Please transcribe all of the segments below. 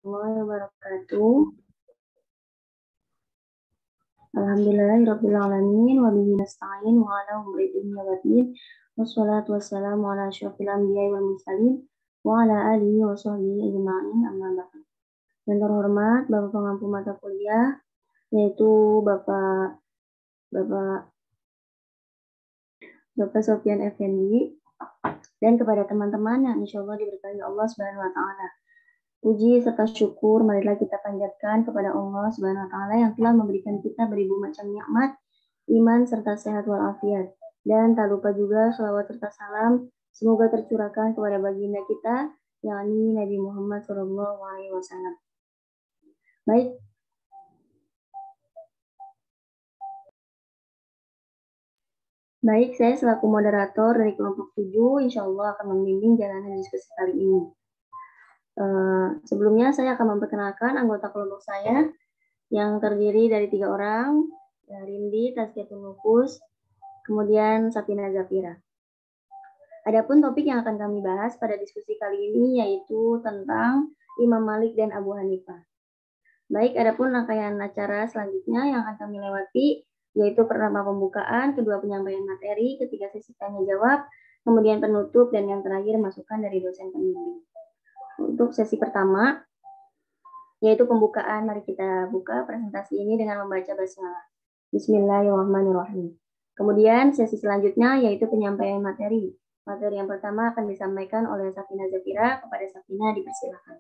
warahmatullahi wabarakatuh. Alhamdulillahirabbil alamin wa bihi nasta'in wa ala umuri dunya waddin. Wassalatu wassalamu ala asyrofil anbiya'i wal mursalin wa ala alihi wa sahbihi ajma'in, amma ba'd. Yang terhormat Bapak pengampu mata kuliah, yaitu Bapak Sofyan Effendi, dan kepada teman-teman yang insya Allah diberkahi Allah Subhanahu wa Ta'ala. Puji serta syukur marilah kita panjatkan kepada Allah Subhanahu wa Ta'ala yang telah memberikan kita beribu macam nikmat, iman serta sehat walafiat. Dan tak lupa juga shalawat serta salam semoga tercurahkan kepada baginda kita, yakni Nabi Muhammad SAW. Baik, saya selaku moderator dari kelompok 7, insya Allah akan membimbing jalanan diskusi kali ini. Sebelumnya saya akan memperkenalkan anggota kelompok saya yang terdiri dari 3 orang, Rindi, Tazkiyatun Nufus, kemudian Safina Zafira. Adapun topik yang akan kami bahas pada diskusi kali ini yaitu tentang Imam Malik dan Abu Hanifah. Baik, adapun rangkaian acara selanjutnya yang akan kami lewati yaitu pertama pembukaan, kedua penyampaian materi, ketiga sesi tanya jawab, kemudian penutup, dan yang terakhir masukan dari dosen pembimbing. Untuk sesi pertama, yaitu pembukaan, mari kita buka presentasi ini dengan membaca basmalah. Bismillahirrahmanirrahim. Kemudian sesi selanjutnya yaitu penyampaian materi. Materi yang pertama akan disampaikan oleh Safina Zafira. Kepada Safina dipersilakan.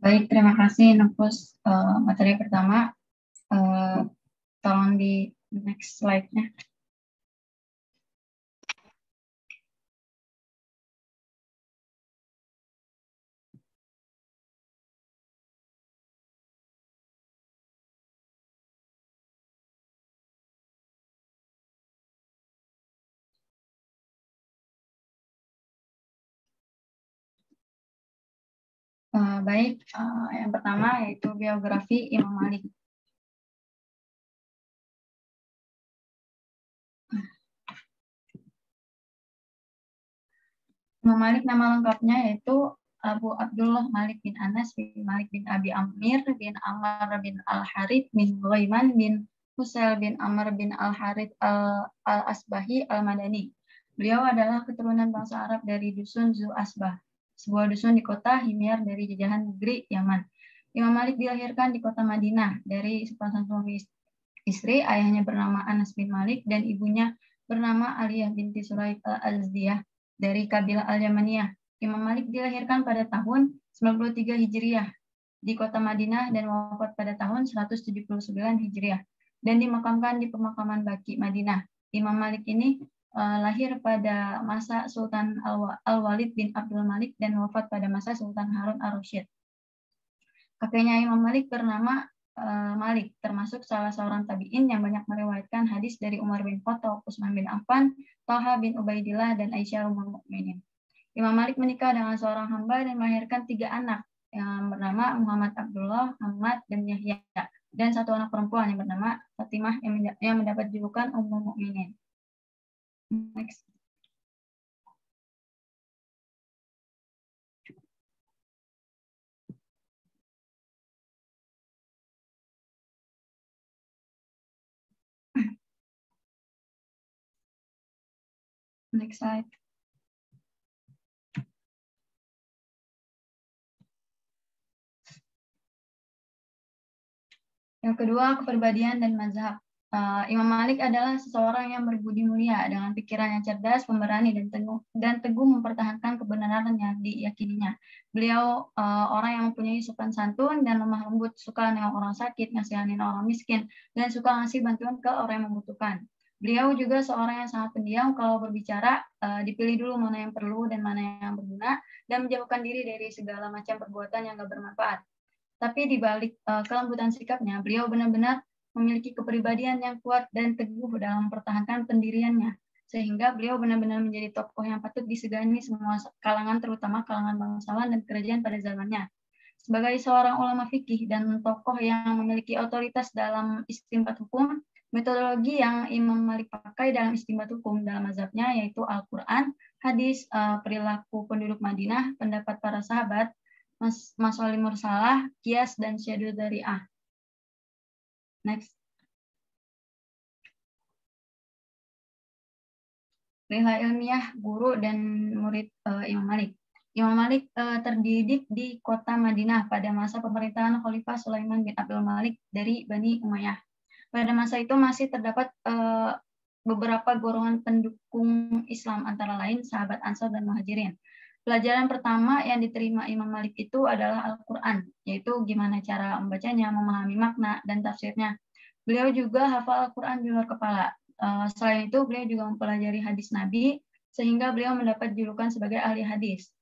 Baik, terima kasih Nufus. Materi pertama, tolong di next slide-nya. Baik, yang pertama yaitu biografi Imam Malik. Imam Malik nama lengkapnya yaitu Abu Abdullah Malik bin Anas bin Malik bin Abi Amir bin Amr bin Al-Harith bin Ghaiman bin Husail bin Amr bin Al-Harith Al-Asbahi Al-Madani. Beliau adalah keturunan bangsa Arab dari dusun Zu Asbah, sebuah dusun di kota Himyar dari jajahan negeri Yaman. Imam Malik dilahirkan di kota Madinah dari sepasang suami istri. Ayahnya bernama Anas bin Malik dan ibunya bernama Aliyah binti Sulaik al-Azdiyah dari kabilah Al-Yamaniyah. Imam Malik dilahirkan pada tahun 93 Hijriah di kota Madinah dan wafat pada tahun 179 Hijriah dan dimakamkan di pemakaman Baqi Madinah. Imam Malik ini lahir pada masa Sultan Al-Walid bin Abdul Malik dan wafat pada masa Sultan Harun ar-Rasyid. Kakeknya Imam Malik bernama Malik, termasuk salah seorang tabi'in yang banyak meriwayatkan hadis dari Umar bin Khattab, Utsman bin Affan, Talha bin Ubaidillah, dan Aisyah ummul mukminin. Imam Malik menikah dengan seorang hamba dan melahirkan 3 anak yang bernama Muhammad Abdullah, Muhammad, dan Yahya, dan 1 anak perempuan yang bernama Fatimah yang mendapat julukan Ummul Mukminin. Next. Next slide. Yang kedua, kepribadian dan mazhab. Imam Malik adalah seseorang yang berbudi mulia dengan pikiran yang cerdas, pemberani, dan teguh mempertahankan kebenaran yang diyakininya. Beliau orang yang mempunyai sopan santun dan lemah lembut, suka nengok orang sakit, ngasihanin orang miskin, dan suka ngasih bantuan ke orang yang membutuhkan. Beliau juga seorang yang sangat pendiam. Kalau berbicara, dipilih dulu mana yang perlu dan mana yang berguna, dan menjauhkan diri dari segala macam perbuatan yang gak bermanfaat. Tapi di balik kelembutan sikapnya, beliau benar-benar memiliki kepribadian yang kuat dan teguh dalam mempertahankan pendiriannya, sehingga beliau benar-benar menjadi tokoh yang patut disegani semua kalangan, terutama kalangan bangsawan dan kerajaan pada zamannya. Sebagai seorang ulama fikih dan tokoh yang memiliki otoritas dalam istinbat hukum, metodologi yang Imam Malik pakai dalam istinbat hukum dalam mazhabnya yaitu Al-Quran, hadis, perilaku penduduk Madinah, pendapat para sahabat, masalah mursalah, kias, dan syadu dzari'ah. Next. Riwayat ilmiah guru dan murid Imam Malik. Imam Malik terdidik di kota Madinah pada masa pemerintahan Khalifah Sulaiman bin Abdul Malik dari Bani Umayyah. Pada masa itu masih terdapat beberapa golongan pendukung Islam, antara lain sahabat Ansar dan Muhajirin. Pelajaran pertama yang diterima Imam Malik itu adalah Al-Quran, yaitu gimana cara membacanya, memahami makna, dan tafsirnya. Beliau juga hafal Al-Quran di luar kepala. Selain itu, beliau juga mempelajari hadis Nabi, sehingga beliau mendapat julukan sebagai ahli hadis.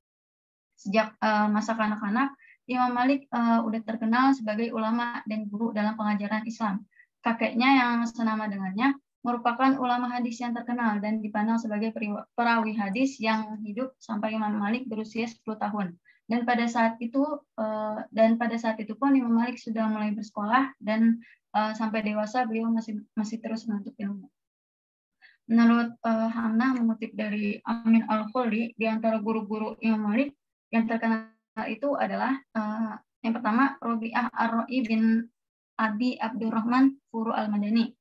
Sejak masa kanak-kanak, Imam Malik udah terkenal sebagai ulama dan guru dalam pengajaran Islam. Kakeknya yang senama dengannya merupakan ulama hadis yang terkenal dan dipandang sebagai perawi hadis yang hidup sampai Imam Malik berusia 10 tahun. Dan pada saat itu pun Imam Malik sudah mulai bersekolah dan sampai dewasa beliau masih terus menuntut ilmu. Menurut Hamnah mengutip dari Amin Al-Khuldi, di antara guru-guru Imam Malik yang terkenal itu adalah yang pertama Robi'ah Ar-Ra'i bin Abi Abdurrahman Furu Al-Madani.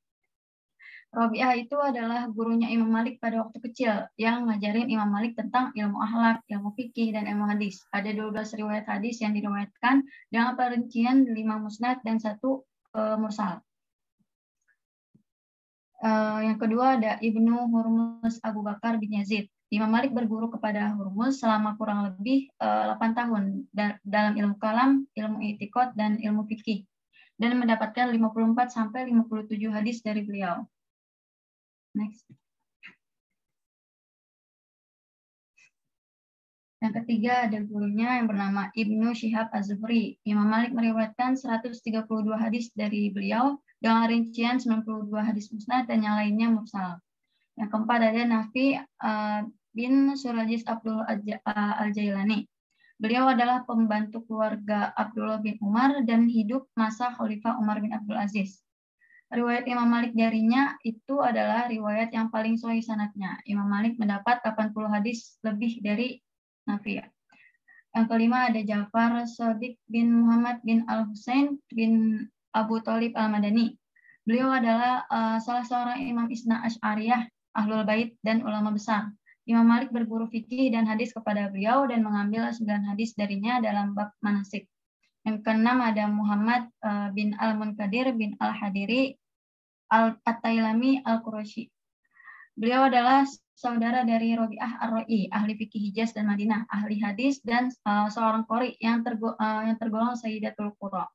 Robi'ah itu adalah gurunya Imam Malik pada waktu kecil yang ngajarin Imam Malik tentang ilmu akhlak, ilmu fikih, dan ilmu hadis. Ada 12 riwayat hadis yang diriwayatkan dengan perincian 5 musnad dan 1 mursal. Yang kedua ada Ibnu Hurmuz Abu Bakar bin Yazid. Imam Malik berguru kepada Hurmuz selama kurang lebih 8 tahun dalam ilmu kalam, ilmu i'tiqad, dan ilmu fikih, dan mendapatkan 54-57 hadis dari beliau. Next. Yang ketiga ada gurunya yang bernama Ibnu Syihab Az-Zuhri. Imam Malik meriwayatkan 132 hadis dari beliau dengan rincian 92 hadis musnad dan yang lainnya mursal. Yang keempat ada Nafi bin Surajis Abdul Al-Jailani. Beliau adalah pembantu keluarga Abdullah bin Umar dan hidup masa Khalifah Umar bin Abdul Aziz. Riwayat Imam Malik darinya itu adalah riwayat yang paling sahih sanadnya. Imam Malik mendapat 80 hadis lebih dari Nafi. Yang kelima ada Ja'far Shadiq bin Muhammad bin Al-Husain bin Abu Thalib Al-Madani. Beliau adalah salah seorang imam Isna Asy'ariyah, Ahlul Bait, dan ulama besar. Imam Malik berguru fikih dan hadis kepada beliau dan mengambil 9 hadis darinya dalam bab manasik. Yang keenam ada Muhammad bin Al-Munkadir bin Al-Hadiri Al-Tailami Al-Quraisy. Beliau adalah saudara dari Robi'ah Ar-Ra'i, ahli fikih Hijaz dan Madinah, ahli hadis, dan seorang qori yang tergolong Sayyidatul Qura.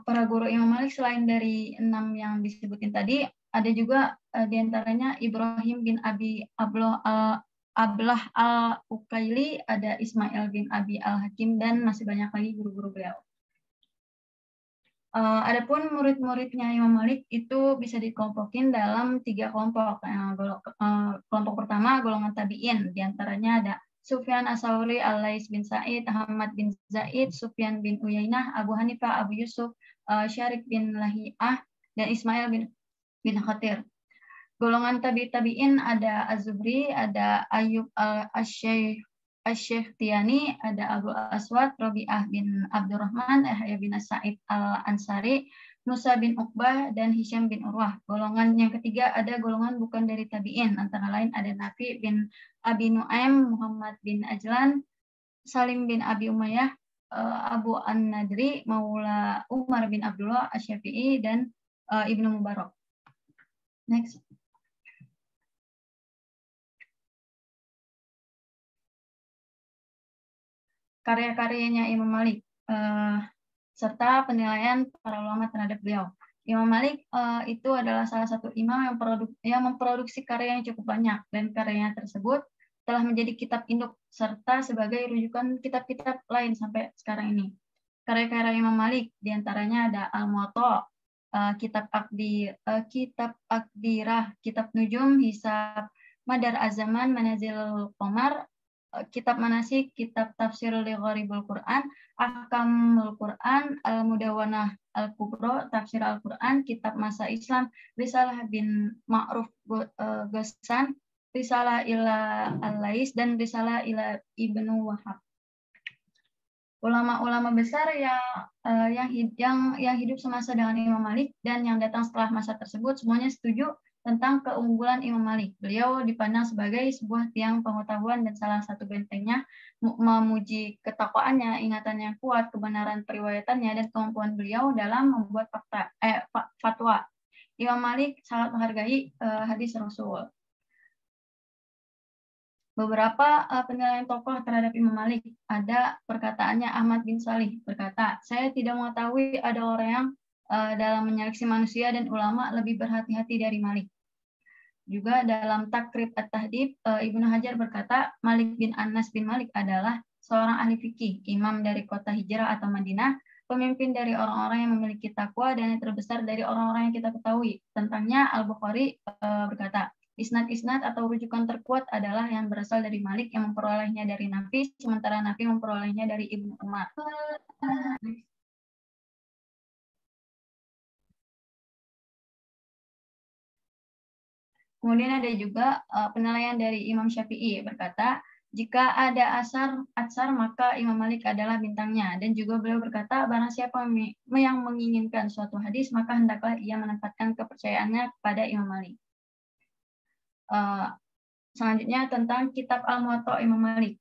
Para guru Imam Malik selain dari 6 yang disebutin tadi, ada juga diantaranya Ibrahim bin Abi Ablah Al-Ukaili, ada Ismail bin Abi Al-Hakim, dan masih banyak lagi guru-guru beliau. Adapun murid-muridnya Imam Malik itu bisa dikelompokin dalam 3 kelompok. Kelompok pertama golongan tabi'in, diantaranya ada Sufyan As-Sauri, Al-Lais bin Sa'id, Ahmad bin Zaid, Sufyan bin Uyainah, Abu Hanifah, Abu Yusuf, Syarik bin Lahiyah, dan Ismail bin Khatir. Golongan tabi'in ada Az-Zuhri, ada Ayyub Al-Syekh Tiani, ada Abu Aswad, Robi'ah bin Abdurrahman, Yahya bin Sa'id Al-Ansari, Musa bin Uqbah, dan Hisham bin Urwah. Golongan yang ketiga ada golongan bukan dari tabi'in, antara lain ada Nafi bin Abi Nu'aim, Muhammad bin Ajlan, Salim bin Abi Umayyah, Abu An-Nadri, Maula Umar bin Abdullah Asy-Syafi'i, dan Ibnu Mubarak. Next. Karya-karyanya Imam Malik serta penilaian para ulama terhadap beliau. Imam Malik itu adalah salah satu imam yang memproduksi karya yang cukup banyak, dan karyanya tersebut telah menjadi kitab induk serta sebagai rujukan kitab-kitab lain sampai sekarang ini. Karya-karya Imam Malik diantaranya ada Al-Muwatta, Kitab Aqdirah, Kitab Nujum, Hisab, Madar Az-Zaman, Manazil Qamar, kitab manasik, kitab tafsir li gharibul Quran, ahkamul Quran, al-mudawanah al-kubra, tafsir al-Quran, kitab masa Islam, risalah bin Ma'ruf Ghassan, risalah ila al-Lais, dan risalah ila Ibnu Wahab. Ulama-ulama besar yang hidup semasa dengan Imam Malik dan yang datang setelah masa tersebut semuanya setuju tentang keunggulan Imam Malik. Beliau dipandang sebagai sebuah tiang pengetahuan dan salah satu bentengnya, memuji ketakwaannya, ingatan yang kuat, kebenaran periwayatannya, dan kemampuan beliau dalam membuat fatwa. Imam Malik sangat menghargai hadis Rasul. Beberapa penilaian tokoh terhadap Imam Malik, ada perkataannya Ahmad bin Salih berkata, saya tidak mengetahui ada orang yang dalam menyeleksi manusia dan ulama lebih berhati-hati dari Malik. Juga dalam Takrib At-Tahdib, Ibnu Hajar berkata, Malik bin Anas bin Malik adalah seorang ahli fikih, imam dari kota Hijrah atau Madinah, pemimpin dari orang-orang yang memiliki takwa dan yang terbesar dari orang-orang yang kita ketahui. Tentangnya Al-Bukhari berkata, isnad-isnad atau rujukan terkuat adalah yang berasal dari Malik yang memperolehnya dari Nafi, sementara Nafi memperolehnya dari Ibnu Umar. Kemudian ada juga penilaian dari Imam Syafi'i berkata, jika ada atsar maka Imam Malik adalah bintangnya. Dan juga beliau berkata, barang siapa yang menginginkan suatu hadis, maka hendaklah ia menempatkan kepercayaannya kepada Imam Malik. Selanjutnya tentang Kitab Al-Muwatta Imam Malik.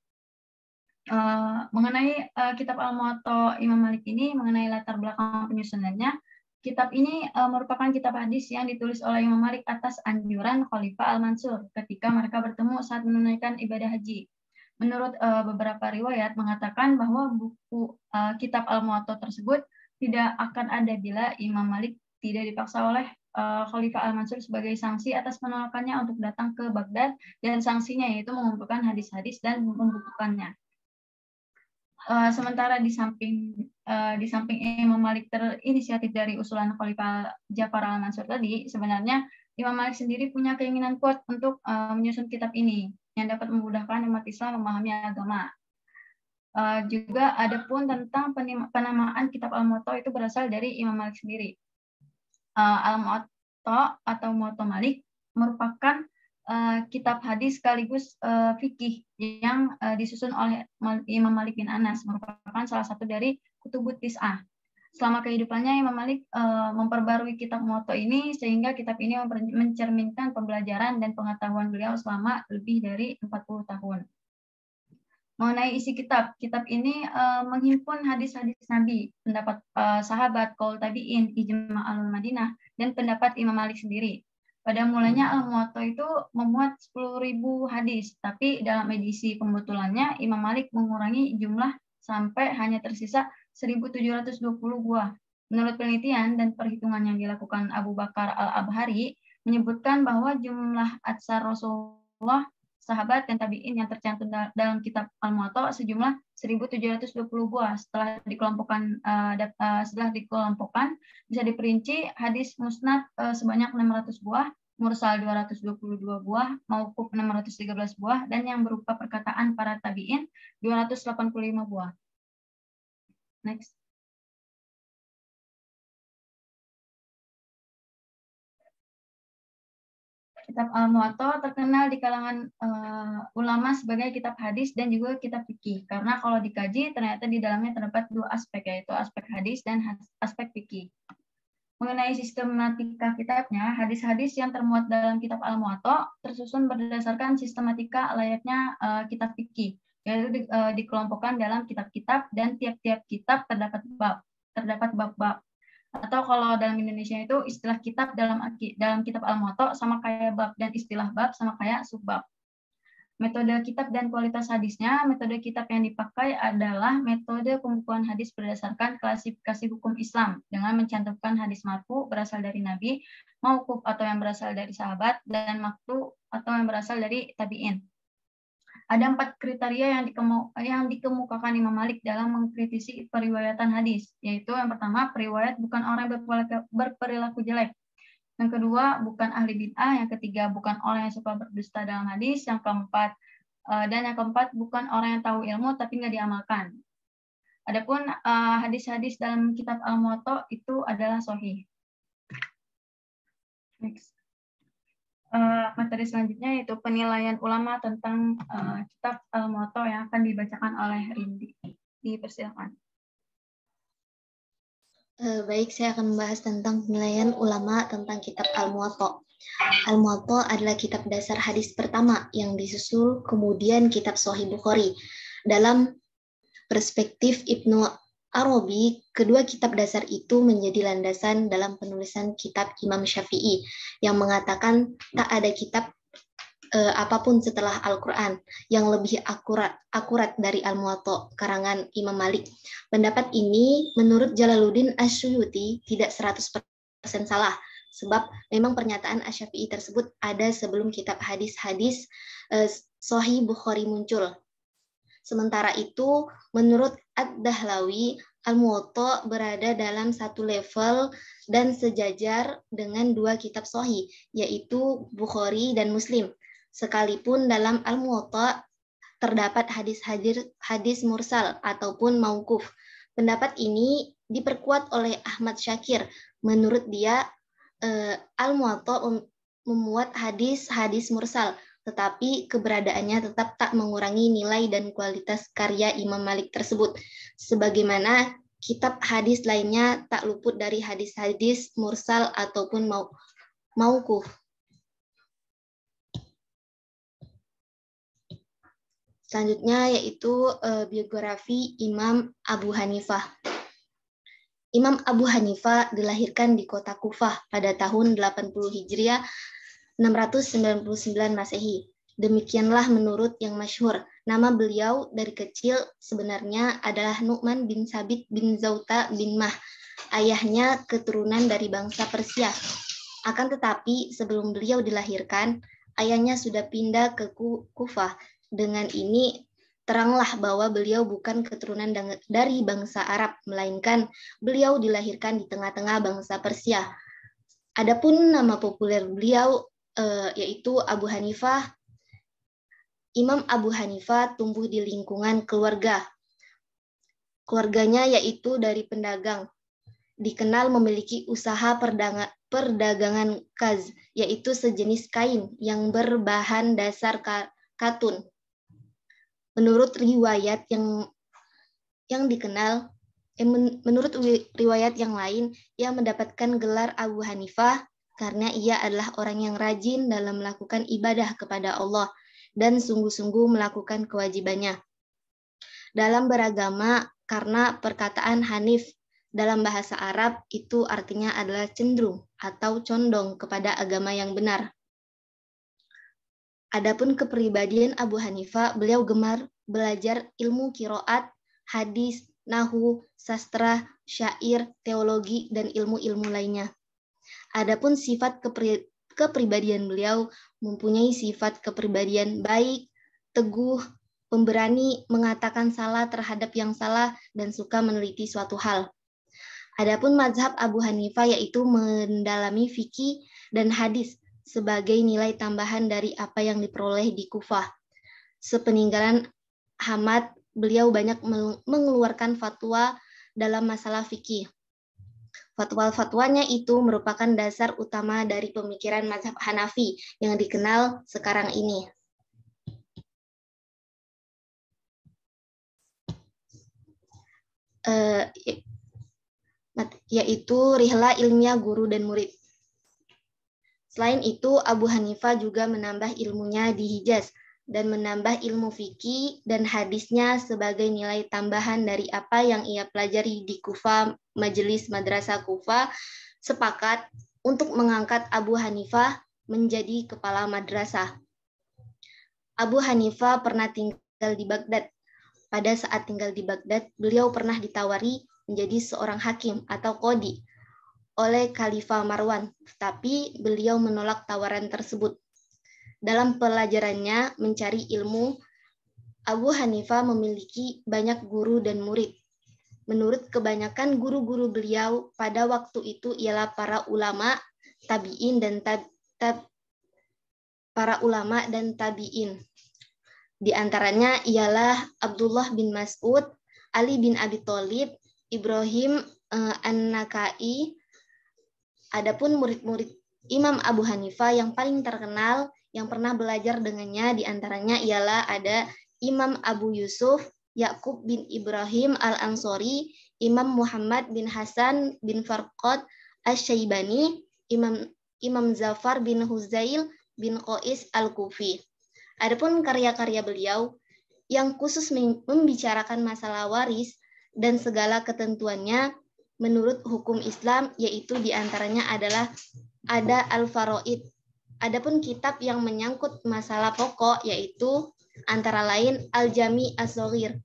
Mengenai Kitab Al-Muwatta Imam Malik ini, mengenai latar belakang penyusunannya, kitab ini merupakan kitab hadis yang ditulis oleh Imam Malik atas anjuran Khalifah Al-Mansur ketika mereka bertemu saat menunaikan ibadah haji. Menurut beberapa riwayat mengatakan bahwa buku kitab Al-Muwatta tersebut tidak akan ada bila Imam Malik tidak dipaksa oleh Khalifah Al-Mansur sebagai sanksi atas penolakannya untuk datang ke Baghdad, dan sanksinya yaitu mengumpulkan hadis-hadis dan membukukannya. Sementara di samping Imam Malik terinisiatif dari usulan Khalifah Ja'far al-Mansur tadi, sebenarnya Imam Malik sendiri punya keinginan kuat untuk menyusun kitab ini yang dapat memudahkan umat Islam memahami agama. Juga ada pun tentang penamaan kitab Al-Muwatta itu berasal dari Imam Malik sendiri. Al-Muwatta atau Muwatta Malik merupakan kitab hadis sekaligus fikih yang disusun oleh Imam Malik bin Anas, merupakan salah satu dari Kutubut Tis'ah. Selama kehidupannya Imam Malik memperbarui kitab Muwatta ini sehingga kitab ini mencerminkan pembelajaran dan pengetahuan beliau selama lebih dari 40 tahun. Mengenai isi kitab ini menghimpun hadis-hadis Nabi, pendapat sahabat, qaul tabi'in, ijma' al-Madinah, dan pendapat Imam Malik sendiri. Pada mulanya Al-Muwatta itu memuat 10.000 hadis, tapi dalam edisi pembetulannya Imam Malik mengurangi jumlah sampai hanya tersisa 1.720 buah. Menurut penelitian dan perhitungan yang dilakukan Abu Bakar Al-Abhari, menyebutkan bahwa jumlah atsar Rasulullah, sahabat, dan tabi'in yang tercantum dalam kitab Al-Muwatta sejumlah 1.720 buah. Setelah dikelompokkan, bisa diperinci hadis musnad sebanyak 600 buah, mursal 222 buah, mauquf 613 buah, dan yang berupa perkataan para tabi'in 285 buah. Next. Kitab Al-Muwatta terkenal di kalangan ulama sebagai kitab hadis dan juga kitab fikih. Karena kalau dikaji ternyata di dalamnya terdapat dua aspek, yaitu aspek hadis dan aspek fikih. Mengenai sistematika kitabnya, hadis-hadis yang termuat dalam kitab Al-Muwatta tersusun berdasarkan sistematika layaknya kitab fikih, yaitu dikelompokkan dalam kitab-kitab dan tiap-tiap kitab terdapat bab-bab. Atau kalau dalam Indonesia itu istilah kitab dalam kitab Al-Muwatta sama kayak bab, dan istilah bab sama kayak subbab. Metode kitab dan kualitas hadisnya, metode kitab yang dipakai adalah metode pembukuan hadis berdasarkan klasifikasi hukum Islam dengan mencantumkan hadis marfu berasal dari Nabi, mauquf atau yang berasal dari sahabat, dan maqtu atau yang berasal dari tabi'in. Ada 4 kriteria yang dikemukakan Imam Malik dalam mengkritisi periwayatan hadis, yaitu yang pertama, periwayat bukan orang yang berperilaku jelek. Yang kedua, bukan ahli bid'ah. Yang ketiga, bukan orang yang suka berdusta dalam hadis. Yang keempat, Dan yang keempat, bukan orang yang tahu ilmu tapi nggak diamalkan. Adapun hadis-hadis dalam kitab Al-Muwatta itu adalah sahih. Next. Materi selanjutnya yaitu penilaian ulama tentang kitab Al-Muwatta yang akan dibacakan oleh Rindi. Dipersilakan. Baik, saya akan membahas tentang penilaian ulama tentang kitab Al-Muwatta. Al-Muwatta adalah kitab dasar hadis pertama yang disusul kemudian kitab Sahih Bukhari. Dalam perspektif Ibnu Arabi, kedua kitab dasar itu menjadi landasan dalam penulisan kitab Imam Syafi'i yang mengatakan tak ada kitab apapun setelah Al-Quran yang lebih akurat dari Al-Muwatta karangan Imam Malik. Pendapat ini menurut Jalaluddin Asyuyuti tidak 100% salah, sebab memang pernyataan Asy-Syafi'i tersebut ada sebelum kitab hadis-hadis Sahih Bukhari muncul. Sementara itu, menurut Ad-Dahlawi, Al-Muwatta berada dalam satu level dan sejajar dengan dua kitab Sahih, yaitu Bukhari dan Muslim. Sekalipun dalam Al-Muwatta terdapat hadis mursal ataupun mauquf. Pendapat ini diperkuat oleh Ahmad Syakir. Menurut dia, Al-Muwatta memuat hadis-hadis mursal, tetapi keberadaannya tetap tak mengurangi nilai dan kualitas karya Imam Malik tersebut. Sebagaimana kitab hadis lainnya tak luput dari hadis-hadis mursal ataupun mauquf. Selanjutnya yaitu biografi Imam Abu Hanifah. Imam Abu Hanifah dilahirkan di kota Kufah pada tahun 80 Hijriah 699 Masehi. Demikianlah menurut yang masyhur. Nama beliau dari kecil sebenarnya adalah Nu'man bin Sabit bin Zauta bin Mah. Ayahnya keturunan dari bangsa Persia. Akan tetapi sebelum beliau dilahirkan, ayahnya sudah pindah ke Kufah. Dengan ini teranglah bahwa beliau bukan keturunan dari bangsa Arab, melainkan beliau dilahirkan di tengah-tengah bangsa Persia. Adapun nama populer beliau yaitu Abu Hanifah. Imam Abu Hanifah tumbuh di lingkungan keluarga. Keluarganya yaitu dari pedagang. Dikenal memiliki usaha perdagangan kaz, yaitu sejenis kain yang berbahan dasar katun. Menurut riwayat menurut riwayat yang lain, ia mendapatkan gelar Abu Hanifah karena ia adalah orang yang rajin dalam melakukan ibadah kepada Allah dan sungguh-sungguh melakukan kewajibannya. Dalam beragama, karena perkataan Hanif dalam bahasa Arab itu artinya adalah cenderung atau condong kepada agama yang benar. Adapun kepribadian Abu Hanifah, beliau gemar belajar ilmu qiraat, hadis, nahwu, sastra, syair, teologi, dan ilmu-ilmu lainnya. Adapun sifat kepribadian beliau mempunyai sifat kepribadian baik, teguh, pemberani, mengatakan salah terhadap yang salah, dan suka meneliti suatu hal. Adapun mazhab Abu Hanifah yaitu mendalami fikih dan hadis sebagai nilai tambahan dari apa yang diperoleh di Kufah. Sepeninggalan Ahmad, beliau banyak mengeluarkan fatwa dalam masalah fikih. Fatwa-fatwanya itu merupakan dasar utama dari pemikiran mazhab Hanafi yang dikenal sekarang ini. Yaitu rihla ilmiah guru dan murid. Selain itu, Abu Hanifah juga menambah ilmunya di Hijaz dan menambah ilmu fikih dan hadisnya sebagai nilai tambahan dari apa yang ia pelajari di Kufah. Majelis Madrasah Kufah sepakat untuk mengangkat Abu Hanifah menjadi kepala madrasah. Abu Hanifah pernah tinggal di Baghdad. Pada saat tinggal di Baghdad, beliau pernah ditawari menjadi seorang hakim atau qadi oleh Khalifah Marwan, tetapi beliau menolak tawaran tersebut. Dalam pelajarannya mencari ilmu, Abu Hanifah memiliki banyak guru dan murid. Menurut kebanyakan guru-guru beliau pada waktu itu ialah para ulama, tabi'in dan tabi'in. Di antaranya ialah Abdullah bin Mas'ud, Ali bin Abi Thalib, Ibrahim An-Nakhai. Adapun murid-murid Imam Abu Hanifah yang paling terkenal yang pernah belajar dengannya di antaranya ialah ada Imam Abu Yusuf, Yakub bin Ibrahim Al-Ansori, Imam Muhammad bin Hasan bin Farqad Asy-Syaibani, Imam Zafar bin Huzail bin Qais Al-Kufi. Adapun karya-karya beliau yang khusus membicarakan masalah waris dan segala ketentuannya menurut hukum Islam, yaitu diantaranya adalah ada Al-Faraid. Adapun kitab yang menyangkut masalah pokok yaitu antara lain Al-Jami As-Shaghir.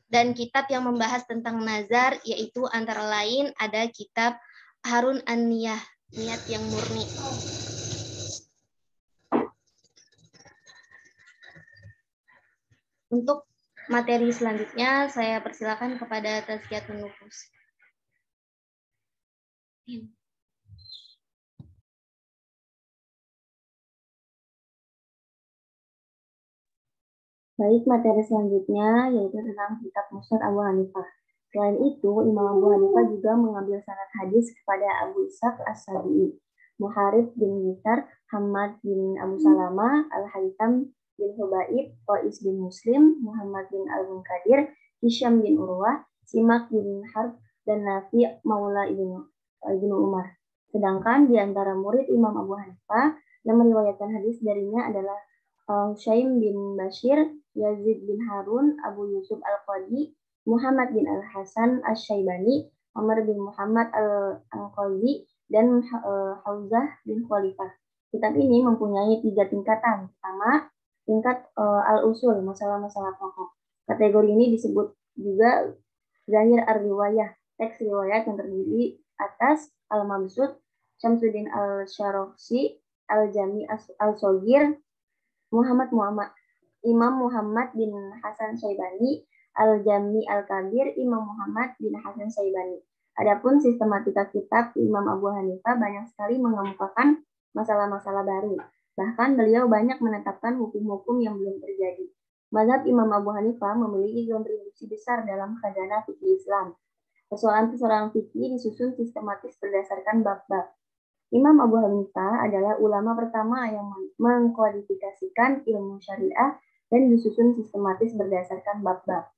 Dan kitab yang membahas tentang nazar yaitu antara lain ada kitab Harun An-Niyah, niat yang murni. Untuk materi selanjutnya, saya persilakan kepada Tazkiyatun Nufus. Baik, materi selanjutnya yaitu tentang kitab Musnad Abu Hanifah. Selain itu, Imam Abu Hanifah juga mengambil sanad hadis kepada Abu Ishaq As-Sabi'i, Muharib bin Misar, Hamad bin Abu Salama, Al-Haytham bin Hubaib, Qais bin Muslim, Muhammad bin Al-Munkadir, Hisham bin Urwah, Simak bin Harb, dan Nafi Maula ibnu Umar. Sedangkan di antara murid Imam Abu Hanifah yang meriwayatkan hadis darinya adalah Syaim bin Bashir, Yazid bin Harun, Abu Yusuf Al-Qadi, Muhammad bin Al-Hasan Asy-Syaibani, Umar bin Muhammad Al-Qazi, dan Hauzah bin Khalifah. Kitab ini mempunyai 3 tingkatan. Pertama, tingkat al-usul, masalah-masalah pokok. Kategori ini disebut juga Zahir ar-Riwayah, teks riwayat yang terdiri atas Al-Mabsut, Syamsuddin Al-Syarofsi, Al-Jami Al-Shaghir, Imam Muhammad bin Hasan Syaibani, Al-Jami Al-Kabir, Imam Muhammad bin Hasan Syaibani. Adapun sistematika kitab Imam Abu Hanifah banyak sekali mengemukakan masalah-masalah baru. Bahkan beliau banyak menetapkan hukum-hukum yang belum terjadi. Mazhab Imam Abu Hanifah memiliki kontribusi besar dalam khazanah fikih Islam. Persoalan-persoalan fikih disusun sistematis berdasarkan bab-bab. Imam Abu Hanifah adalah ulama pertama yang mengkodifikasikan ilmu syariah dan disusun sistematis berdasarkan bab-bab.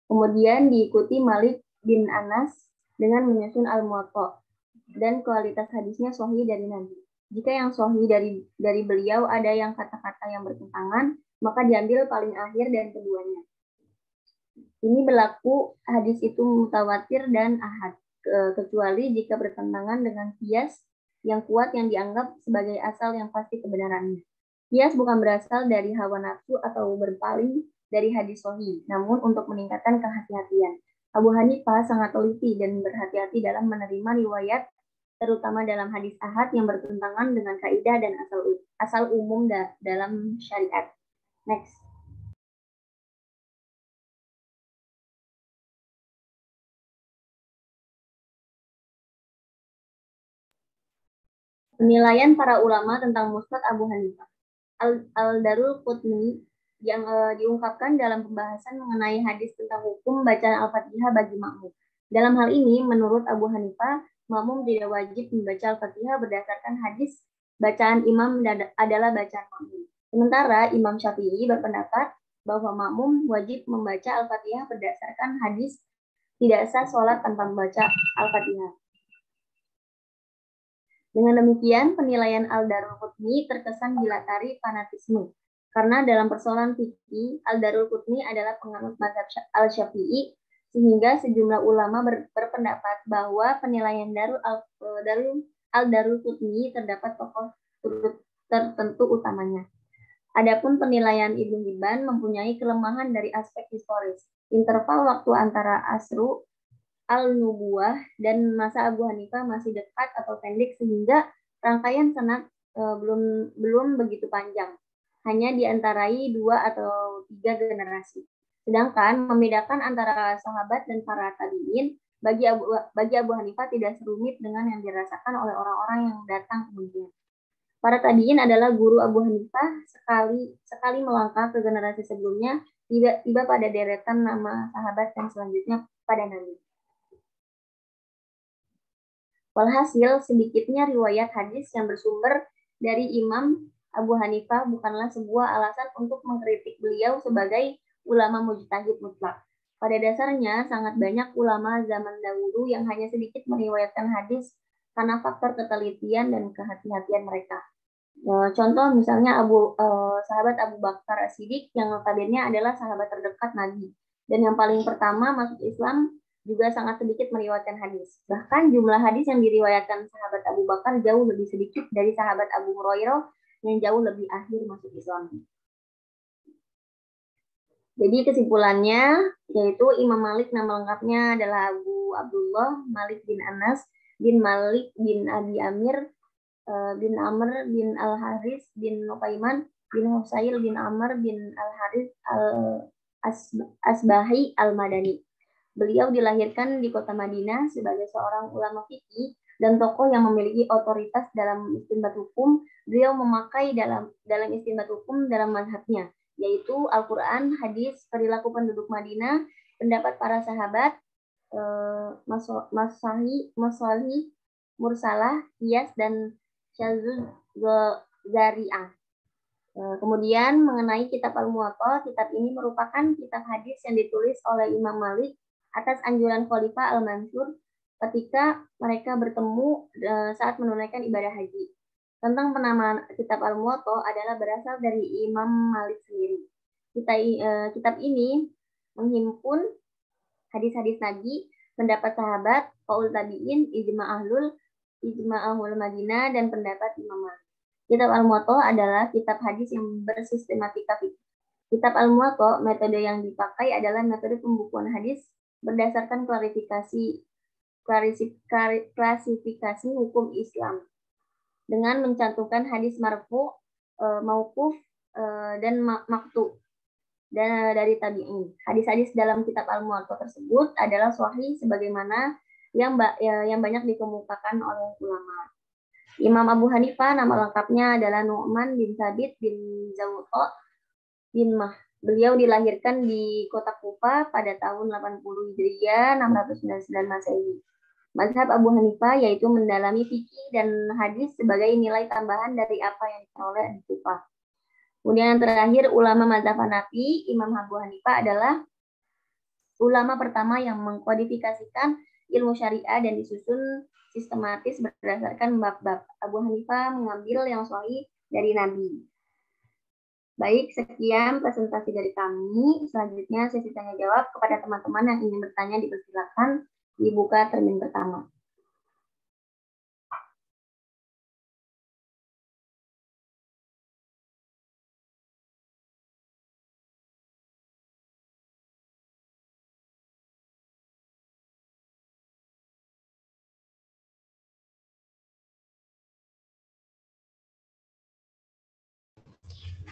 Kemudian diikuti Malik bin Anas dengan menyusun Al-Muwatta dan kualitas hadisnya sahih dari Nabi. Jika yang sahih dari beliau ada yang kata-kata yang bertentangan, maka diambil paling akhir dan keduanya. Ini berlaku hadis itu mutawatir dan ahad, kecuali jika bertentangan dengan qiyas yang kuat yang dianggap sebagai asal yang pasti kebenarannya. Qiyas bukan berasal dari hawa nafsu atau berpaling dari hadis sahih, namun untuk meningkatkan kehati-hatian. Abu Hanifah sangat teliti dan berhati-hati dalam menerima riwayat, terutama dalam hadis ahad yang bertentangan dengan kaidah dan asal umum dalam syariat. Next. Penilaian para ulama tentang Musnad Abu Hanifah. Al-Darul Qutni yang diungkapkan dalam pembahasan mengenai hadis tentang hukum bacaan Al-Fatihah bagi makmum. Dalam hal ini, menurut Abu Hanifah, makmum tidak wajib membaca Al-Fatihah berdasarkan hadis bacaan imam adalah bacaan makmum. Sementara Imam Syafi'i berpendapat bahwa makmum wajib membaca Al-Fatihah berdasarkan hadis tidak sah sholat tanpa membaca Al-Fatihah. Dengan demikian, penilaian Al-Darul Qutni terkesan dilatari fanatisme. Karena dalam persoalan fikih, Al-Darul Qutni adalah penganut mazhab Al-Syafi'i, sehingga sejumlah ulama berpendapat bahwa penilaian Al-Darul Qutni terdapat tokoh tertentu utamanya. Adapun penilaian Ibnu Hibban mempunyai kelemahan dari aspek historis. Interval waktu antara asru Al-Nubuwah dan masa Abu Hanifah masih dekat atau pendek sehingga rangkaian sanad belum begitu panjang, hanya diantarai 2 atau 3 generasi. Sedangkan membedakan antara sahabat dan para tabi'in bagi Abu Hanifah tidak serumit dengan yang dirasakan oleh orang-orang yang datang kemudian. Para tabi'in adalah guru Abu Hanifah, sekali melangkah ke generasi sebelumnya, tiba pada deretan nama sahabat dan selanjutnya pada Nabi. Walhasil, sedikitnya riwayat hadis yang bersumber dari Imam Abu Hanifah bukanlah sebuah alasan untuk mengkritik beliau sebagai ulama mujtahid mutlak. Pada dasarnya, sangat banyak ulama zaman dahulu yang hanya sedikit meriwayatkan hadis karena faktor ketelitian dan kehati-hatian mereka. Contoh misalnya sahabat Abu Bakar As-Siddiq yang notabene adalah sahabat terdekat Nabi dan yang paling pertama masuk Islam juga sangat sedikit meriwayatkan hadis. Bahkan jumlah hadis yang diriwayatkan sahabat Abu Bakar jauh lebih sedikit dari sahabat Abu Hurairah yang jauh lebih akhir masuk Islam. Jadi kesimpulannya yaitu Imam Malik nama lengkapnya adalah Abu Abdullah Malik bin Anas bin Malik bin Abi Amir bin Amr bin Al-Haris bin Nuqaiman bin Husail bin Amr bin Al-Haris Al-Asbahi Al-Madani. Beliau dilahirkan di kota Madinah sebagai seorang ulama fikih dan tokoh yang memiliki otoritas dalam istinbat hukum. Beliau memakai dalam istinbat hukum dalam mazhabnya, yaitu Al-Quran, hadis, perilaku penduduk Madinah, pendapat para sahabat, masahi, mursalah, qiyas, dan syazuz zari'ah. Kemudian mengenai kitab Al-Muwatta, kitab ini merupakan kitab hadis yang ditulis oleh Imam Malik atas anjuran Khalifah Al-Mansur ketika mereka bertemu saat menunaikan ibadah haji. Tentang penamaan kitab Al-Muwatta adalah berasal dari Imam Malik sendiri. Kitab ini menghimpun hadis-hadis Nabi, pendapat sahabat, qaul tabi'in, ijma'ahul Madinah, dan pendapat Imam Malik. Kitab Al-Muwatta adalah kitab hadis yang bersistematika fikih. Kitab Al-Muwatta, metode yang dipakai adalah metode pembukuan hadis berdasarkan klasifikasi hukum Islam dengan mencantumkan hadis marfu, mauquf, dan maktu dan dari tabi'in. Hadis-hadis dalam kitab Al-Muwatta tersebut adalah sahih sebagaimana yang banyak dikemukakan oleh ulama. Imam Abu Hanifah nama lengkapnya adalah Nu'man bin Thabit bin Zawqa bin Mah. Beliau dilahirkan di kota Kufa pada tahun 80 Hijriah 699 Masehi. Mazhab Abu Hanifah yaitu mendalami fikih dan hadis sebagai nilai tambahan dari apa yang diperoleh di Kufa. Kemudian yang terakhir, ulama mazhab Hanafi, Imam Abu Hanifah adalah ulama pertama yang mengkodifikasikan ilmu syariah dan disusun sistematis berdasarkan bab-bab. Abu Hanifah mengambil yang sahih dari Nabi. Baik, sekian presentasi dari kami. Selanjutnya sesi tanya jawab kepada teman-teman yang ingin bertanya dipersilakan dibuka termin pertama.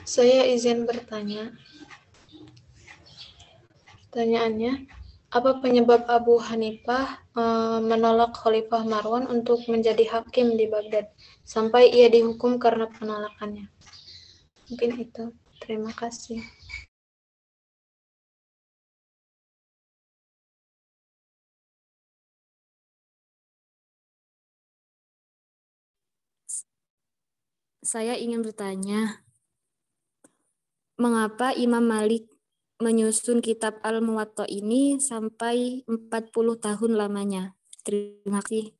Saya izin bertanya. Pertanyaannya, apa penyebab Abu Hanifah menolak Khalifah Marwan untuk menjadi hakim di Baghdad sampai ia dihukum karena penolakannya? Mungkin itu. Terima kasih. Saya ingin bertanya, mengapa Imam Malik menyusun kitab Al-Muwatta ini sampai 40 tahun lamanya? Terima kasih.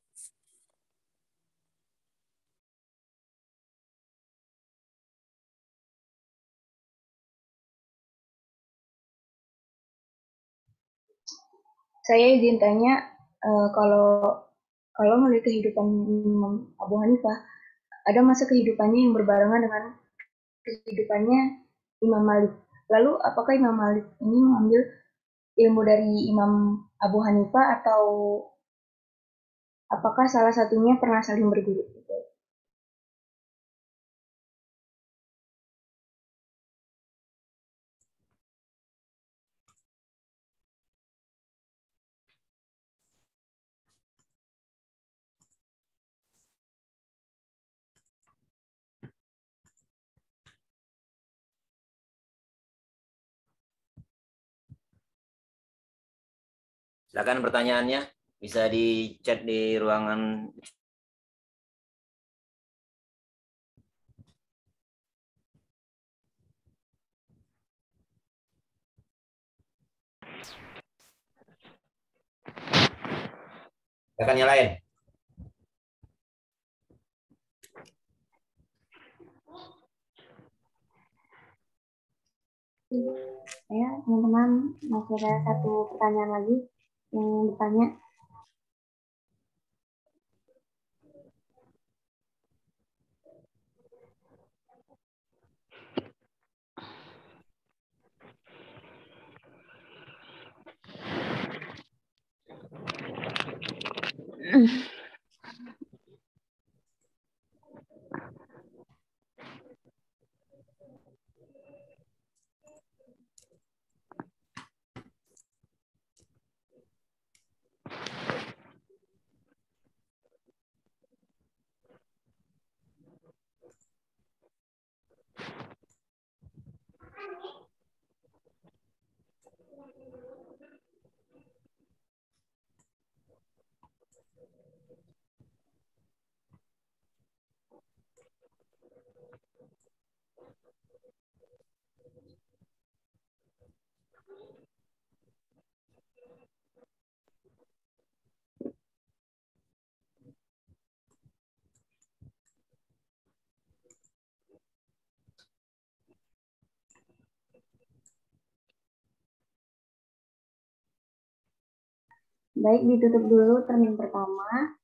Saya izin tanya, kalau melihat kehidupan Imam Abu Hanifah, ada masa kehidupannya yang berbarengan dengan kehidupannya Imam Malik. Lalu apakah Imam Malik ini mengambil ilmu dari Imam Abu Hanifah atau apakah salah satunya pernah saling berguru? Silakan pertanyaannya bisa di chat di ruangan. Silakan yang lain. Ya, teman-teman, masih ada satu pertanyaan lagi yang bertanya. Baik, ditutup dulu termin pertama.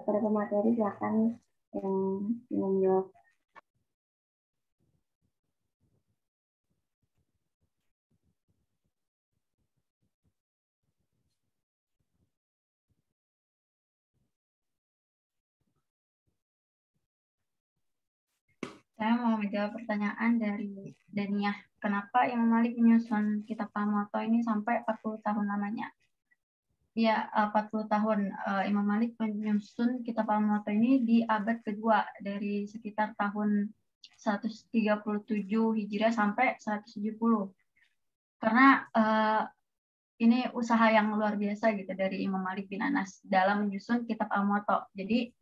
Para pemateri silakan yang ingin menjawab. Saya mau menjawab pertanyaan dari Daniah. Kenapa Imam Malik menyusun kitab Al-Muwatta ini sampai 40 tahun lamanya? Ya, 40 tahun. Imam Malik menyusun kitab Al-Muwatta ini di abad kedua, dari sekitar tahun 137 Hijriah sampai 170. Karena ini usaha yang luar biasa gitu dari Imam Malik bin Anas dalam menyusun kitab Al-Muwatta. Jadi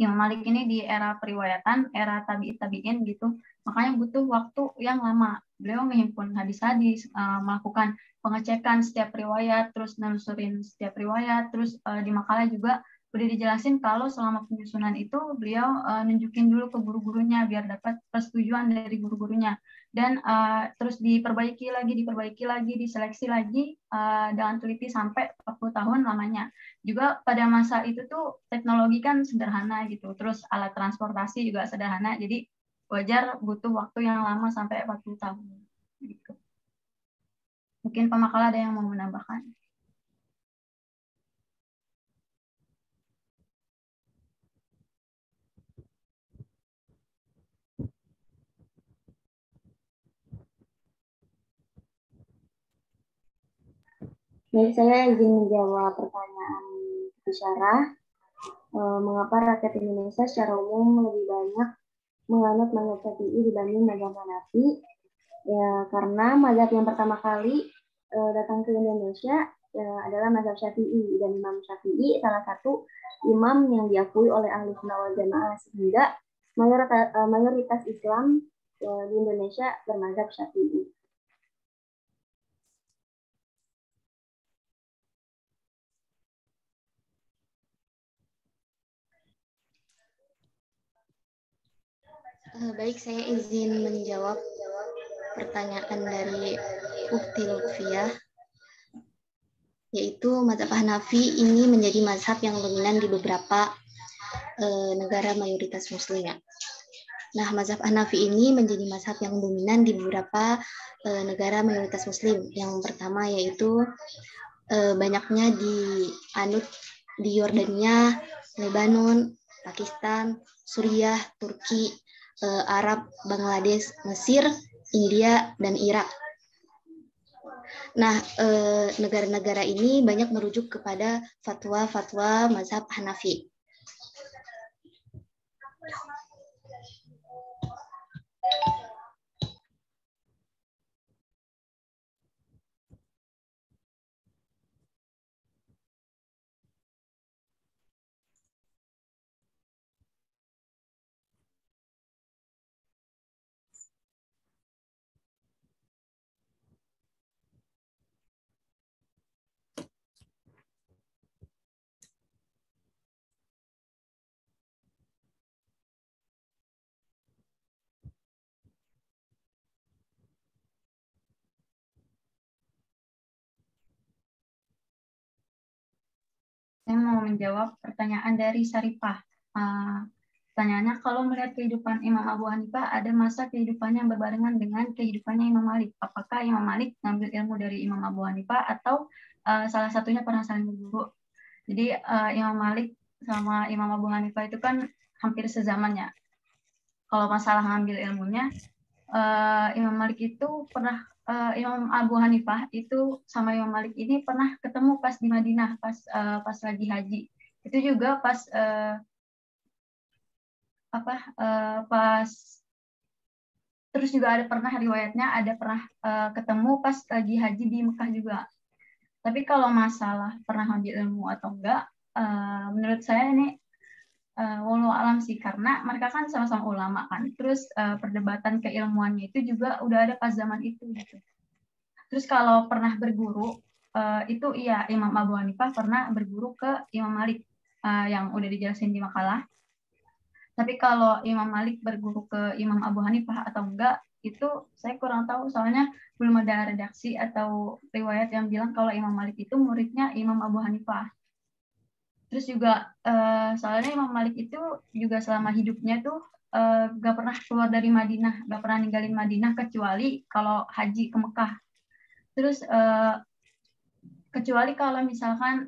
Imam Malik ini di era periwayatan, era tabi'in gitu, makanya butuh waktu yang lama. Beliau menghimpun hadis-hadis, melakukan pengecekan setiap riwayat, terus nelusurin setiap riwayat, terus di makalah juga udah dijelasin kalau selama penyusunan itu beliau nunjukin dulu ke guru-gurunya biar dapat persetujuan dari guru-gurunya. Dan terus diperbaiki lagi, diseleksi lagi dengan teliti sampai 40 tahun lamanya. Juga pada masa itu tuh teknologi kan sederhana gitu, terus alat transportasi juga sederhana, jadi wajar butuh waktu yang lama sampai 40 tahun gitu. Mungkin pemakala ada yang mau menambahkan. Baik, saya izin menjawab pertanyaan bisyarah. Mengapa rakyat Indonesia secara umum lebih banyak menganut mazhab Syafi'i dibanding mazhab Hanafi? Ya, karena mazhab yang pertama kali datang ke Indonesia adalah mazhab Syafi'i, dan Imam Syafi'i salah satu imam yang diakui oleh ahli sunnah wal jamaah, sehingga mayoritas Islam di Indonesia bermazhab Syafi'i. Baik, saya izin menjawab pertanyaan dari Ukti Lutfiah, yaitu mazhab Hanafi ini menjadi mazhab yang dominan di beberapa negara mayoritas muslim ya. Nah, mazhab Hanafi ini menjadi mazhab yang dominan di beberapa negara mayoritas muslim. Yang pertama yaitu banyaknya dianut di Yordania, Lebanon, Pakistan, Suriah, Turki, Arab, Bangladesh, Mesir, India, dan Irak. Nah, negara-negara ini banyak merujuk kepada fatwa-fatwa mazhab Hanafi. Saya mau menjawab pertanyaan dari Saripah. Pertanyaannya, kalau melihat kehidupan Imam Abu Hanifah, ada masa kehidupannya yang berbarengan dengan kehidupannya Imam Malik. Apakah Imam Malik ngambil ilmu dari Imam Abu Hanifah atau salah satunya pernah saling berguru? Jadi Imam Malik sama Imam Abu Hanifah itu kan hampir sezamannya. Kalau masalah ngambil ilmunya, Imam Malik itu pernah, Imam Abu Hanifah itu sama Imam Malik ini pernah ketemu pas di Madinah, pas lagi haji. Itu juga pas pas terus juga ada pernah riwayatnya ada pernah ketemu pas lagi haji di Mekah juga. Tapi kalau masalah pernah ambil ilmu atau enggak, menurut saya ini wallahu alam sih, karena mereka kan sama-sama ulama kan. Terus perdebatan keilmuannya itu juga udah ada pas zaman itu gitu. Terus kalau pernah berguru itu iya, Imam Abu Hanifah pernah berguru ke Imam Malik yang udah dijelasin di makalah. Tapi kalau Imam Malik berguru ke Imam Abu Hanifah atau enggak, itu saya kurang tahu, soalnya belum ada redaksi atau riwayat yang bilang kalau Imam Malik itu muridnya Imam Abu Hanifah. Terus juga soalnya Imam Malik itu juga selama hidupnya tuh gak pernah keluar dari Madinah, gak pernah ninggalin Madinah kecuali kalau haji ke Mekah. Terus kecuali kalau misalkan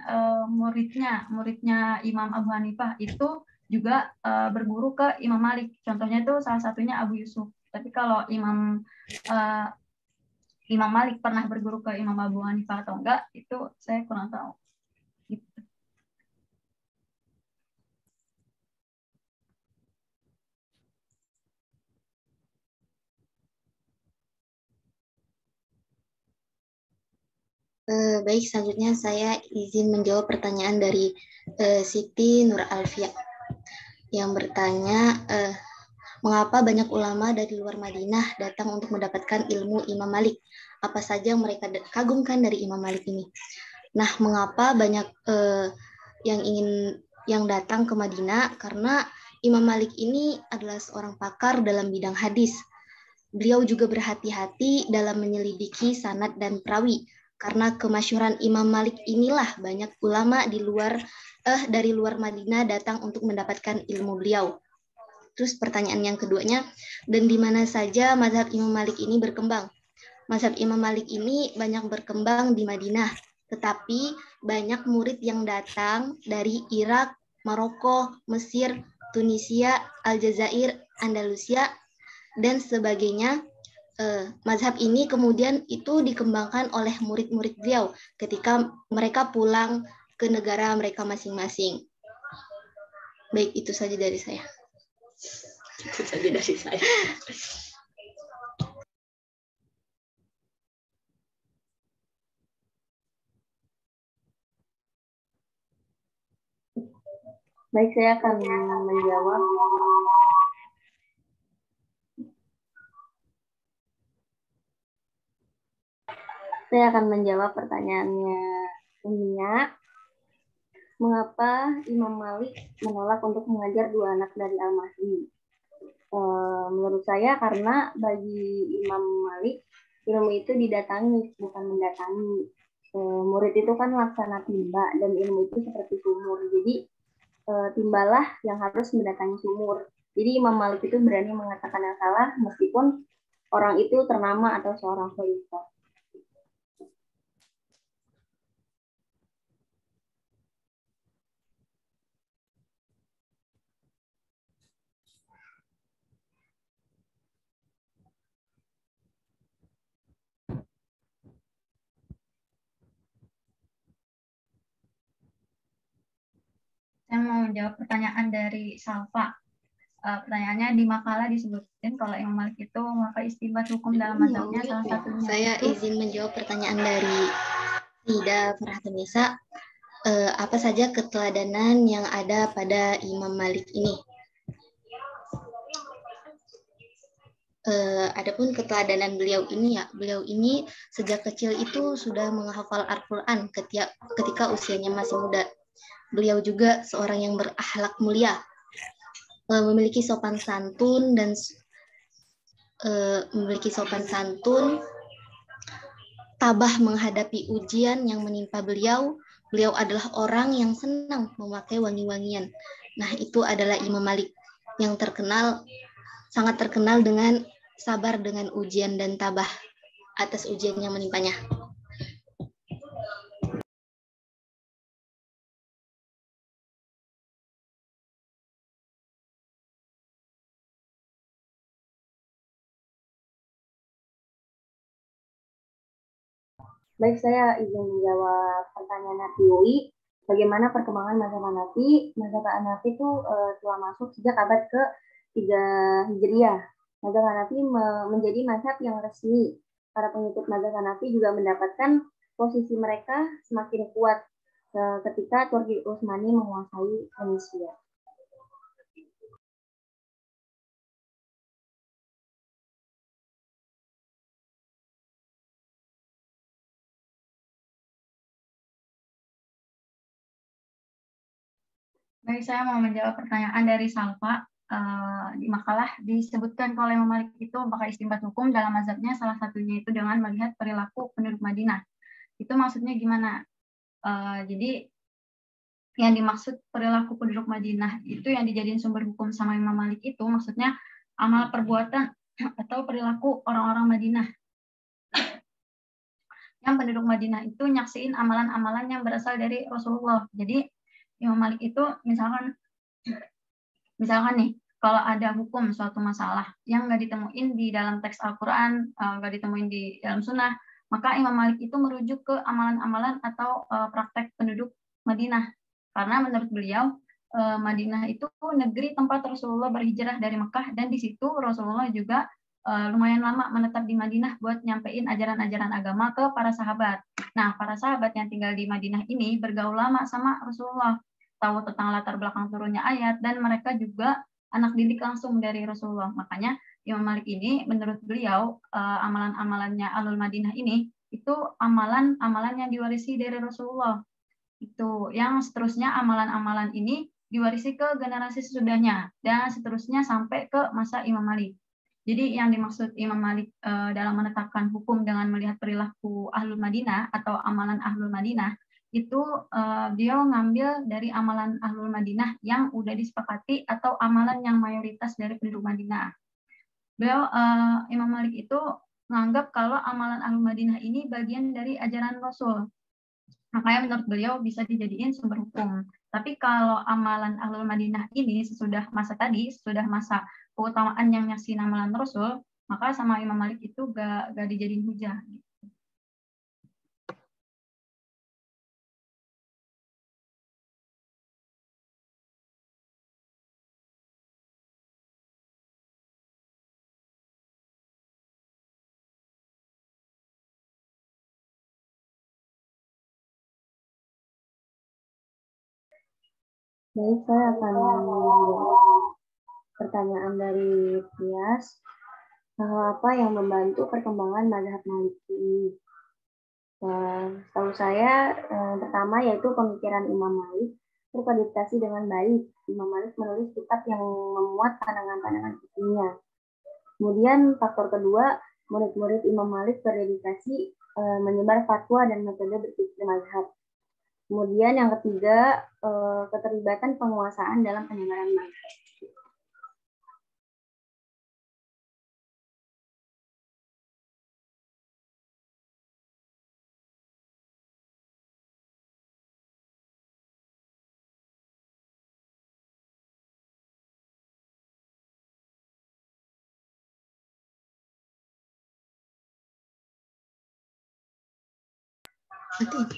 muridnya Imam Abu Hanifah itu juga berguru ke Imam Malik. Contohnya itu salah satunya Abu Yusuf. Tapi kalau Imam Malik pernah berguru ke Imam Abu Hanifah atau enggak, itu saya kurang tahu. Gitu. Baik, selanjutnya saya izin menjawab pertanyaan dari Siti Nur Alfia yang bertanya, mengapa banyak ulama dari luar Madinah datang untuk mendapatkan ilmu Imam Malik? Apa saja yang mereka kagumkan dari Imam Malik ini? Nah, mengapa banyak yang datang ke Madinah? Karena Imam Malik ini adalah seorang pakar dalam bidang hadis. Beliau juga berhati-hati dalam menyelidiki sanad dan perawi. Karena kemasyhuran Imam Malik inilah banyak ulama dari luar Madinah datang untuk mendapatkan ilmu beliau. Terus pertanyaan yang keduanya, dan di mana saja mazhab Imam Malik ini berkembang? Mazhab Imam Malik ini banyak berkembang di Madinah, tetapi banyak murid yang datang dari Irak, Maroko, Mesir, Tunisia, Aljazair, Andalusia, dan sebagainya. Mazhab ini kemudian itu dikembangkan oleh murid-murid beliau ketika mereka pulang ke negara mereka masing-masing. Baik, itu saja dari saya. Baik, saya akan menjawab. Saya akan menjawab pertanyaannya Umia. Mengapa Imam Malik menolak untuk mengajar dua anak dari Al-Mahdi? Menurut saya karena bagi Imam Malik ilmu itu didatangi, bukan mendatangi. Murid itu kan laksana timba, dan ilmu itu seperti sumur. Jadi timbalah yang harus mendatangi sumur. Jadi Imam Malik itu berani mengatakan yang salah meskipun orang itu ternama atau seorang khalifah. Saya mau menjawab pertanyaan dari Salva. Pertanyaannya, di makalah disebutkan kalau Imam Malik itu memakai istinbat hukum dalam mazhabnya, salah satunya. Saya izin menjawab pertanyaan dari Ida Farhatunisa. Apa saja keteladanan yang ada pada Imam Malik ini? Adapun keteladanan beliau ini sejak kecil itu sudah menghafal Al-Quran ketika usianya masih muda. Beliau juga seorang yang berakhlak mulia, memiliki sopan santun, tabah menghadapi ujian yang menimpa beliau, beliau adalah orang yang senang memakai wangi-wangian. Nah, itu adalah Imam Malik yang sangat terkenal dengan sabar dengan ujian dan tabah atas ujian yang menimpanya. Baik, saya izin menjawab pertanyaan Nafiwi. Bagaimana perkembangan mazhab Hanafi? Mazhab Hanafi itu telah masuk sejak abad ke-3 Hijriah. Mazhab Hanafi menjadi mazhab yang resmi. Para pengikut mazhab Hanafi juga mendapatkan posisi mereka semakin kuat ketika Turki Utsmani menguasai Indonesia. Baik, saya mau menjawab pertanyaan dari Salva. Di makalah disebutkan kalau Imam Malik itu pakai istinbat hukum dalam mazhabnya, salah satunya itu dengan melihat perilaku penduduk Madinah. Itu maksudnya gimana? Jadi yang dimaksud perilaku penduduk Madinah itu yang dijadiin sumber hukum sama Imam Malik itu maksudnya amal perbuatan atau perilaku orang-orang Madinah. Yang penduduk Madinah itu nyaksiin amalan-amalan yang berasal dari Rasulullah. Jadi Imam Malik itu misalkan nih, kalau ada hukum suatu masalah yang nggak ditemuin di dalam teks Al-Quran, nggak ditemuin di dalam sunnah, maka Imam Malik itu merujuk ke amalan-amalan atau praktek penduduk Madinah. Karena menurut beliau, Madinah itu negeri tempat Rasulullah berhijrah dari Mekah, dan di situ Rasulullah juga lumayan lama menetap di Madinah buat nyampein ajaran-ajaran agama ke para sahabat. Nah, para sahabat yang tinggal di Madinah ini bergaul lama sama Rasulullah, tahu tentang latar belakang turunnya ayat, dan mereka juga anak didik langsung dari Rasulullah. Makanya Imam Malik ini menurut beliau amalan-amalannya Ahlul Madinah ini itu amalan-amalan yang diwarisi dari Rasulullah. Itu yang seterusnya amalan-amalan ini diwarisi ke generasi sesudahnya dan seterusnya sampai ke masa Imam Malik. Jadi yang dimaksud Imam Malik dalam menetapkan hukum dengan melihat perilaku Ahlul Madinah atau amalan Ahlul Madinah itu dia ngambil dari amalan Ahlul Madinah yang udah disepakati atau amalan yang mayoritas dari penduduk Madinah. Beliau Imam Malik itu menganggap kalau amalan Ahlul Madinah ini bagian dari ajaran Rasul. Makanya menurut beliau bisa dijadiin sumber hukum. Tapi kalau amalan Ahlul Madinah ini sesudah masa keutamaan yang nyaksiin amalan Rasul, maka sama Imam Malik itu gak dijadiin hujah. Baik, saya akan menjawab pertanyaan dari Tias. Apa yang membantu perkembangan mazhab Maliki ini? Setahu saya, pertama yaitu pemikiran Imam Malik terkodifikasi dengan baik. Imam Malik menulis kitab yang memuat pandangan-pandangan fikihnya. Kemudian faktor kedua, murid-murid Imam Malik berdedikasi menyebar fatwa dan metode berpikir mazhab. Kemudian yang ketiga, keterlibatan penguasaan dalam penyebaran mazhab.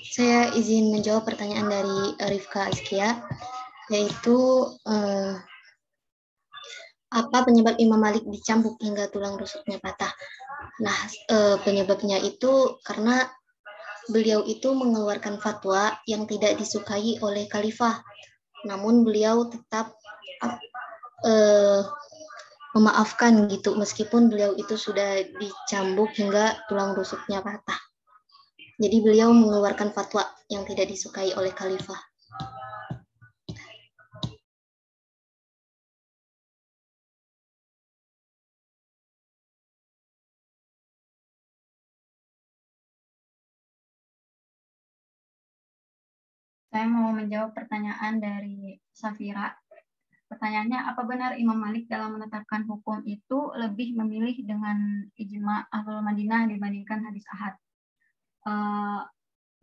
Saya izin menjawab pertanyaan dari Rifka Azkia, yaitu apa penyebab Imam Malik dicambuk hingga tulang rusuknya patah? Nah, penyebabnya itu karena beliau itu mengeluarkan fatwa yang tidak disukai oleh khalifah. Namun beliau tetap memaafkan gitu, meskipun beliau itu sudah dicambuk hingga tulang rusuknya patah. Jadi beliau mengeluarkan fatwa yang tidak disukai oleh khalifah. Saya mau menjawab pertanyaan dari Safira. Pertanyaannya, apa benar Imam Malik dalam menetapkan hukum itu lebih memilih dengan ijma Ahlul Madinah dibandingkan hadis ahad?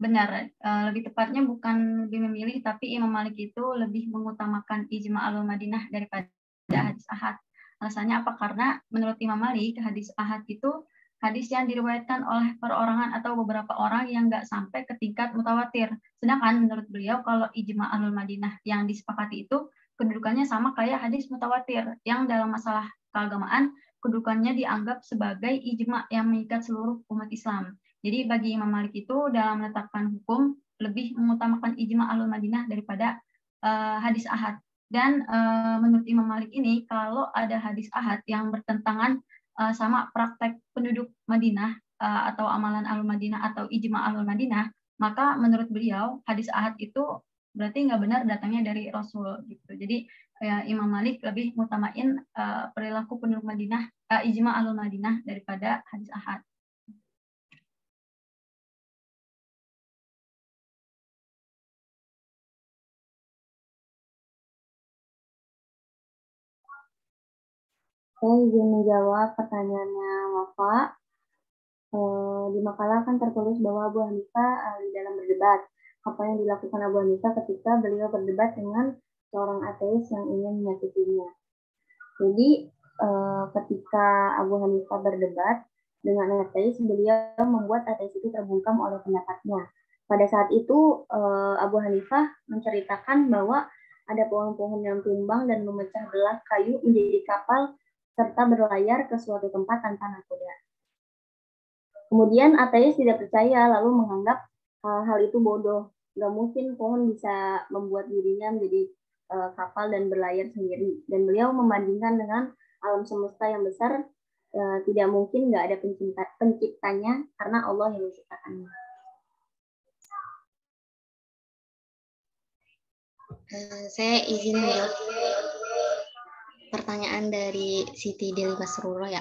Benar, lebih tepatnya bukan lebih memilih, tapi Imam Malik itu lebih mengutamakan ijma Ahlul Madinah daripada hadis ahad. Alasannya apa? Karena menurut Imam Malik, hadis ahad itu hadis yang diriwayatkan oleh perorangan atau beberapa orang yang nggak sampai ke tingkat mutawatir. Sedangkan menurut beliau, kalau ijma Ahlul Madinah yang disepakati itu kedudukannya sama kayak hadis mutawatir, yang dalam masalah keagamaan kedudukannya dianggap sebagai ijma yang mengikat seluruh umat Islam. Jadi bagi Imam Malik itu dalam menetapkan hukum lebih mengutamakan ijma Ahlul Madinah daripada hadis ahad. Dan menurut Imam Malik ini, kalau ada hadis ahad yang bertentangan sama praktek penduduk Madinah atau amalan Ahlul Madinah atau ijma Ahlul Madinah, maka menurut beliau hadis ahad itu berarti nggak benar datangnya dari Rasul gitu. Jadi Imam Malik lebih mengutamain perilaku penduduk Madinah, ijma Ahlul Madinah daripada hadis ahad. Saya izin menjawab pertanyaannya Wafa. Di makalah kan tertulis bahwa Abu Hanifah ahli dalam berdebat. Apa yang dilakukan Abu Hanifah ketika beliau berdebat dengan seorang ateis yang ingin menyakitinya. Jadi ketika Abu Hanifah berdebat dengan ateis, beliau membuat ateis itu terbungkam oleh pendapatnya. Pada saat itu Abu Hanifah menceritakan bahwa ada pohon-pohon yang tumbang dan memecah belah kayu menjadi kapal serta berlayar ke suatu tempat tanpa nakoda. Kemudian ateis tidak percaya lalu menganggap hal itu bodoh. Gak mungkin pohon bisa membuat dirinya menjadi kapal dan berlayar sendiri. Dan beliau membandingkan dengan alam semesta yang besar, tidak mungkin gak ada penciptanya karena Allah yang menciptakannya. Saya izin menjawab pertanyaan dari Siti Deli Masruro ya.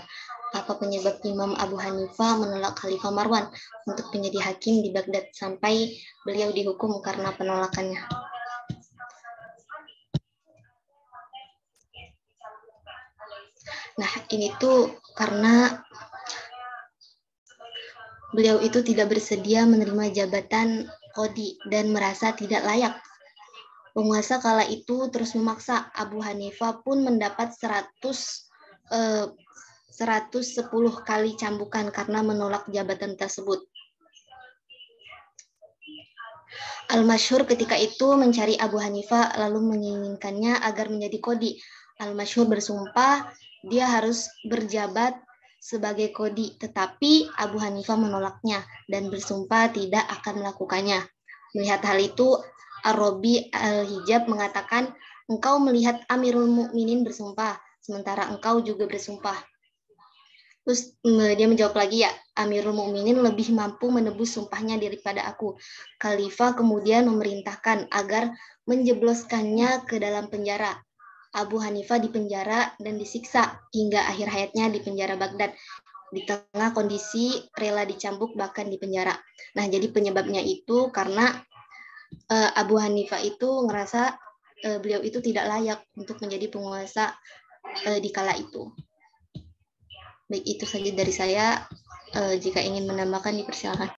Apa penyebab Imam Abu Hanifah menolak Khalifah Marwan untuk menjadi hakim di Baghdad sampai beliau dihukum karena penolakannya? Nah, ini tuh karena beliau itu tidak bersedia menerima jabatan qadhi dan merasa tidak layak. Penguasa kala itu terus memaksa. Abu Hanifah pun mendapat 110 kali cambukan karena menolak jabatan tersebut. Al-Masyhur ketika itu mencari Abu Hanifah lalu menginginkannya agar menjadi qadhi. Al-Masyhur bersumpah dia harus berjabat sebagai qadhi, tetapi Abu Hanifah menolaknya dan bersumpah tidak akan melakukannya. Melihat hal itu, Ar-Rabi Al-Hijab mengatakan, engkau melihat Amirul Mukminin bersumpah, sementara engkau juga bersumpah. Terus dia menjawab lagi, ya, Amirul Mukminin lebih mampu menebus sumpahnya daripada aku. Khalifah kemudian memerintahkan agar menjebloskannya ke dalam penjara. Abu Hanifah dipenjara dan disiksa hingga akhir hayatnya di penjara Baghdad. Di tengah kondisi rela dicambuk bahkan di penjara. Nah, jadi penyebabnya itu karena Abu Hanifah itu ngerasa beliau itu tidak layak untuk menjadi penguasa di kala itu. Baik, itu saja dari saya. Jika ingin menambahkan, dipersilakan.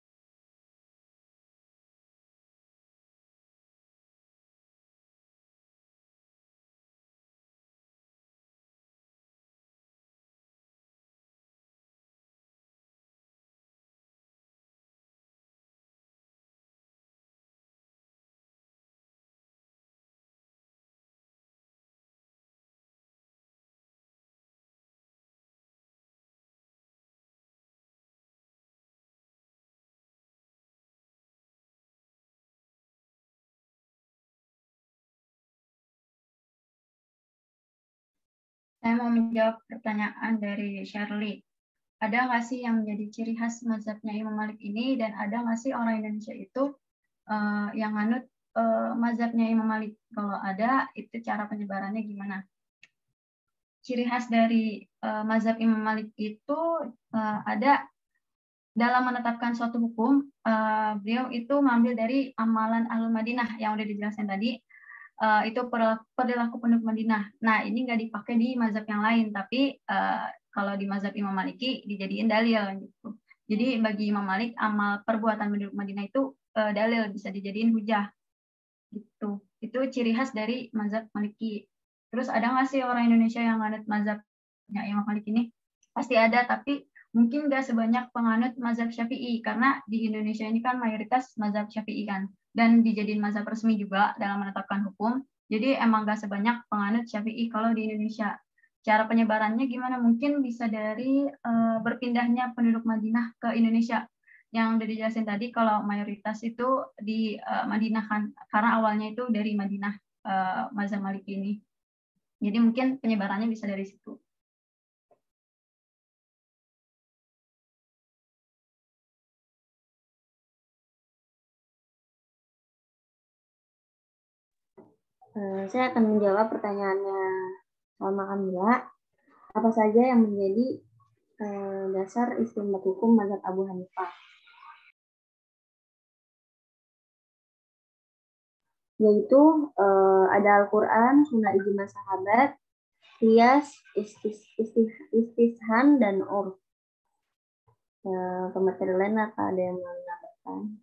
Saya mau menjawab pertanyaan dari Shirley. Ada nggak sih yang menjadi ciri khas mazhabnya Imam Malik ini, dan ada nggak sih orang Indonesia itu yang nganut mazhabnya Imam Malik? Kalau ada, itu cara penyebarannya gimana? Ciri khas dari mazhab Imam Malik itu ada dalam menetapkan suatu hukum, beliau itu mengambil dari amalan Ahlul Madinah yang udah dijelaskan tadi, itu perilaku penduduk Madinah. Nah, ini nggak dipakai di mazhab yang lain, tapi kalau di mazhab Imam Maliki dijadiin dalil gitu. Jadi bagi Imam Malik, amal perbuatan penduduk Madinah itu dalil, bisa dijadiin hujah gitu. Itu ciri khas dari mazhab Maliki. Terus ada nggak sih orang Indonesia yang nganut mazhabnya Imam Malik ini? Pasti ada, tapi mungkin nggak sebanyak penganut mazhab Syafi'i, karena di Indonesia ini kan mayoritas mazhab Syafi'i kan, dan dijadiin mazhab resmi juga dalam menetapkan hukum. Jadi emang nggak sebanyak penganut Syafi'i kalau di Indonesia. Cara penyebarannya gimana? Mungkin bisa dari berpindahnya penduduk Madinah ke Indonesia. Yang udah dijelasin tadi, kalau mayoritas itu di Madinah kan, karena awalnya itu dari Madinah mazhab Malik ini. Jadi mungkin penyebarannya bisa dari situ. Saya akan menjawab pertanyaannya Salma Kamila. Apa saja yang menjadi dasar istimbat hukum mazhab Abu Hanifah? Yaitu ada Al-Quran, Sunnah Ijma Sahabat, Qiyas, Istishan, dan Urf. Pemateri lain apa ada yang mau menambahkan?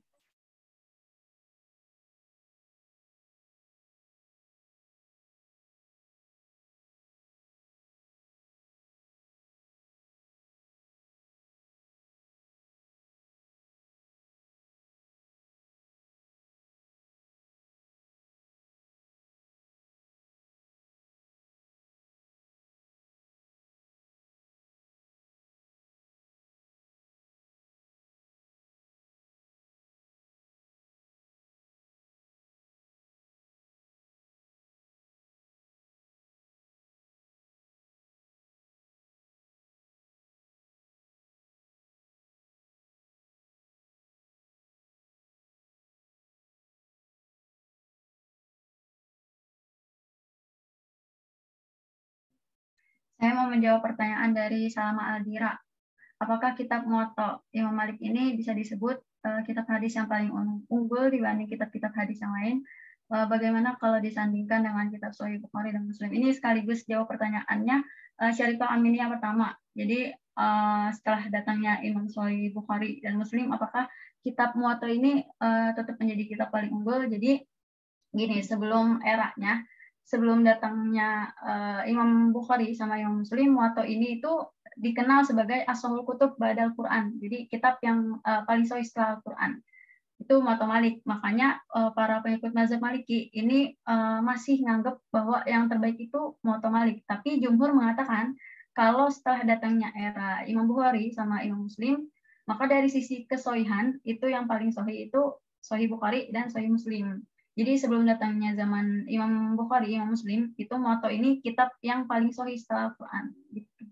Saya mau menjawab pertanyaan dari Salma Aldira. Apakah kitab Muwatta Imam Malik ini bisa disebut kitab hadis yang paling unggul dibanding kitab-kitab hadis yang lain? Bagaimana kalau disandingkan dengan kitab Sahih Bukhari dan Muslim? Ini sekaligus jawab pertanyaannya Syarifah Amini yang pertama. Jadi setelah datangnya Imam Sahih Bukhari dan Muslim, apakah kitab Muwatta ini tetap menjadi kitab paling unggul? Jadi gini, sebelum datangnya Imam Bukhari sama Imam Muslim, Muwatta ini itu dikenal sebagai Ashahul Kutub Ba'dal Quran. Jadi kitab yang paling sahih setelah Al-Quran. Itu Muwatta Malik. Makanya para pengikut mazhab Maliki ini masih nganggap bahwa yang terbaik itu Muwatta Malik. Tapi jumhur mengatakan kalau setelah datangnya era Imam Bukhari sama Imam Muslim, maka dari sisi kesohihan itu yang paling sahih itu Sahih Bukhari dan Sahih Muslim. Jadi sebelum datangnya zaman Imam Bukhari, Imam Muslim, itu Muwatta ini kitab yang paling sahih setelah Al-Quran. Gitu.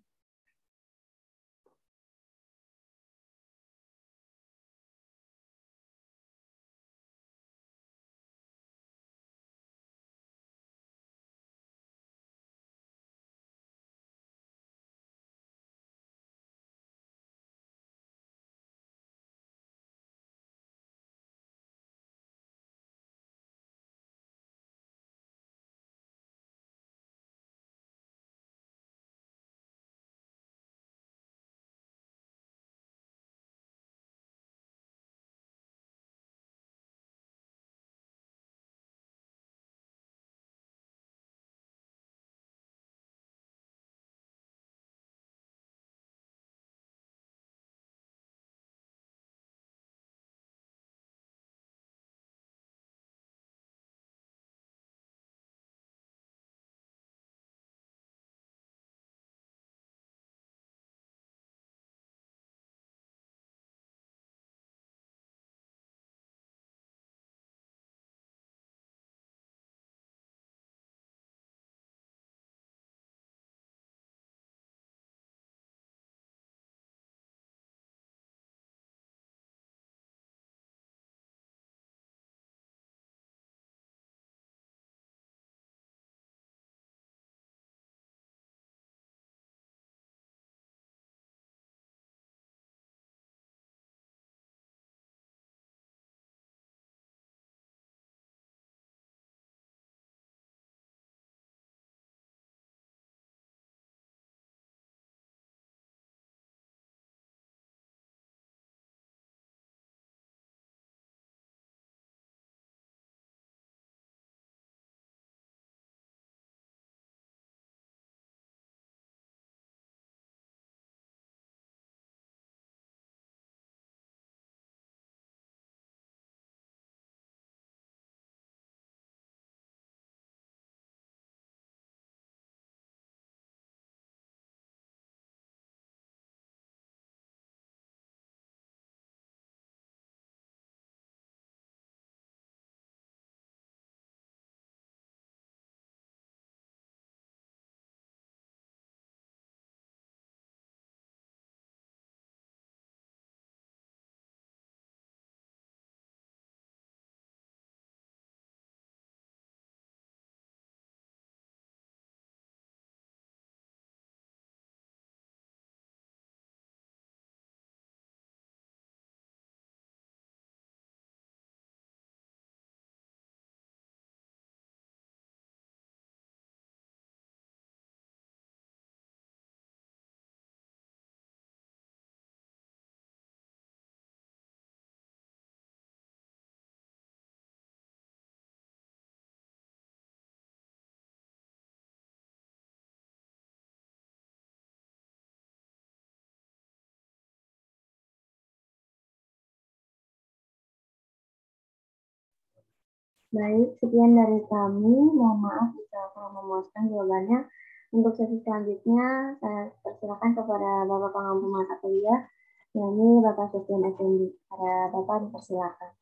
Baik, sekian dari kami. Mohon maaf jika kurang memuaskan jawabannya. Untuk sesi selanjutnya, saya persilakan kepada Bapak Pengampu Mata Kuliah, yakni Bapak Sofian Effendi. Para Bapak dipersilakan.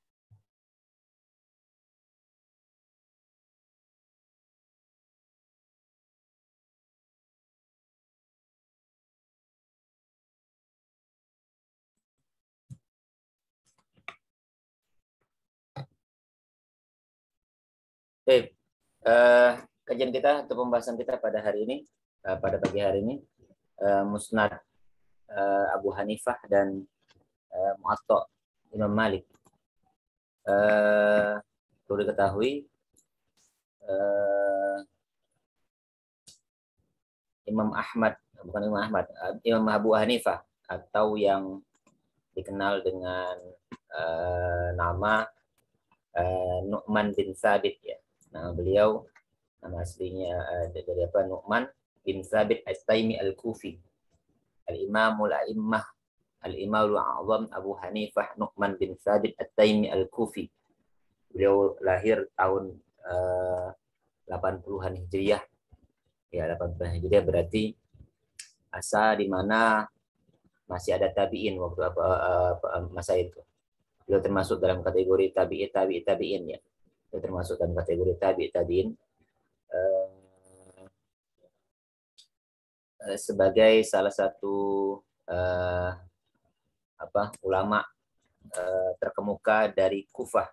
Baik, kajian kita atau pembahasan kita pada hari ini, pada pagi hari ini, Musnad Abu Hanifah dan Muwatta Imam Malik. Perlu diketahui, Imam Ahmad, bukan Imam Ahmad, Imam Abu Hanifah atau yang dikenal dengan nama Nu'man bin Thabit ya. Nama beliau, nama aslinya dari apa? Nu'man bin Thabit At-Taimi Al-Kufi. Al-Imamul A'immah, Al-Imamul A'zam Abu Hanifah Nu'man bin Thabit At-Taimi Al-Kufi. Beliau lahir tahun 80-an Hijriah. Ya, 80-an Hijriah berarti masa di mana masih ada tabi'in waktu masa itu. Beliau termasuk dalam kategori tabi'in ya. Beliau termasuk dalam kategori tabi'in sebagai salah satu ulama terkemuka dari Kufah.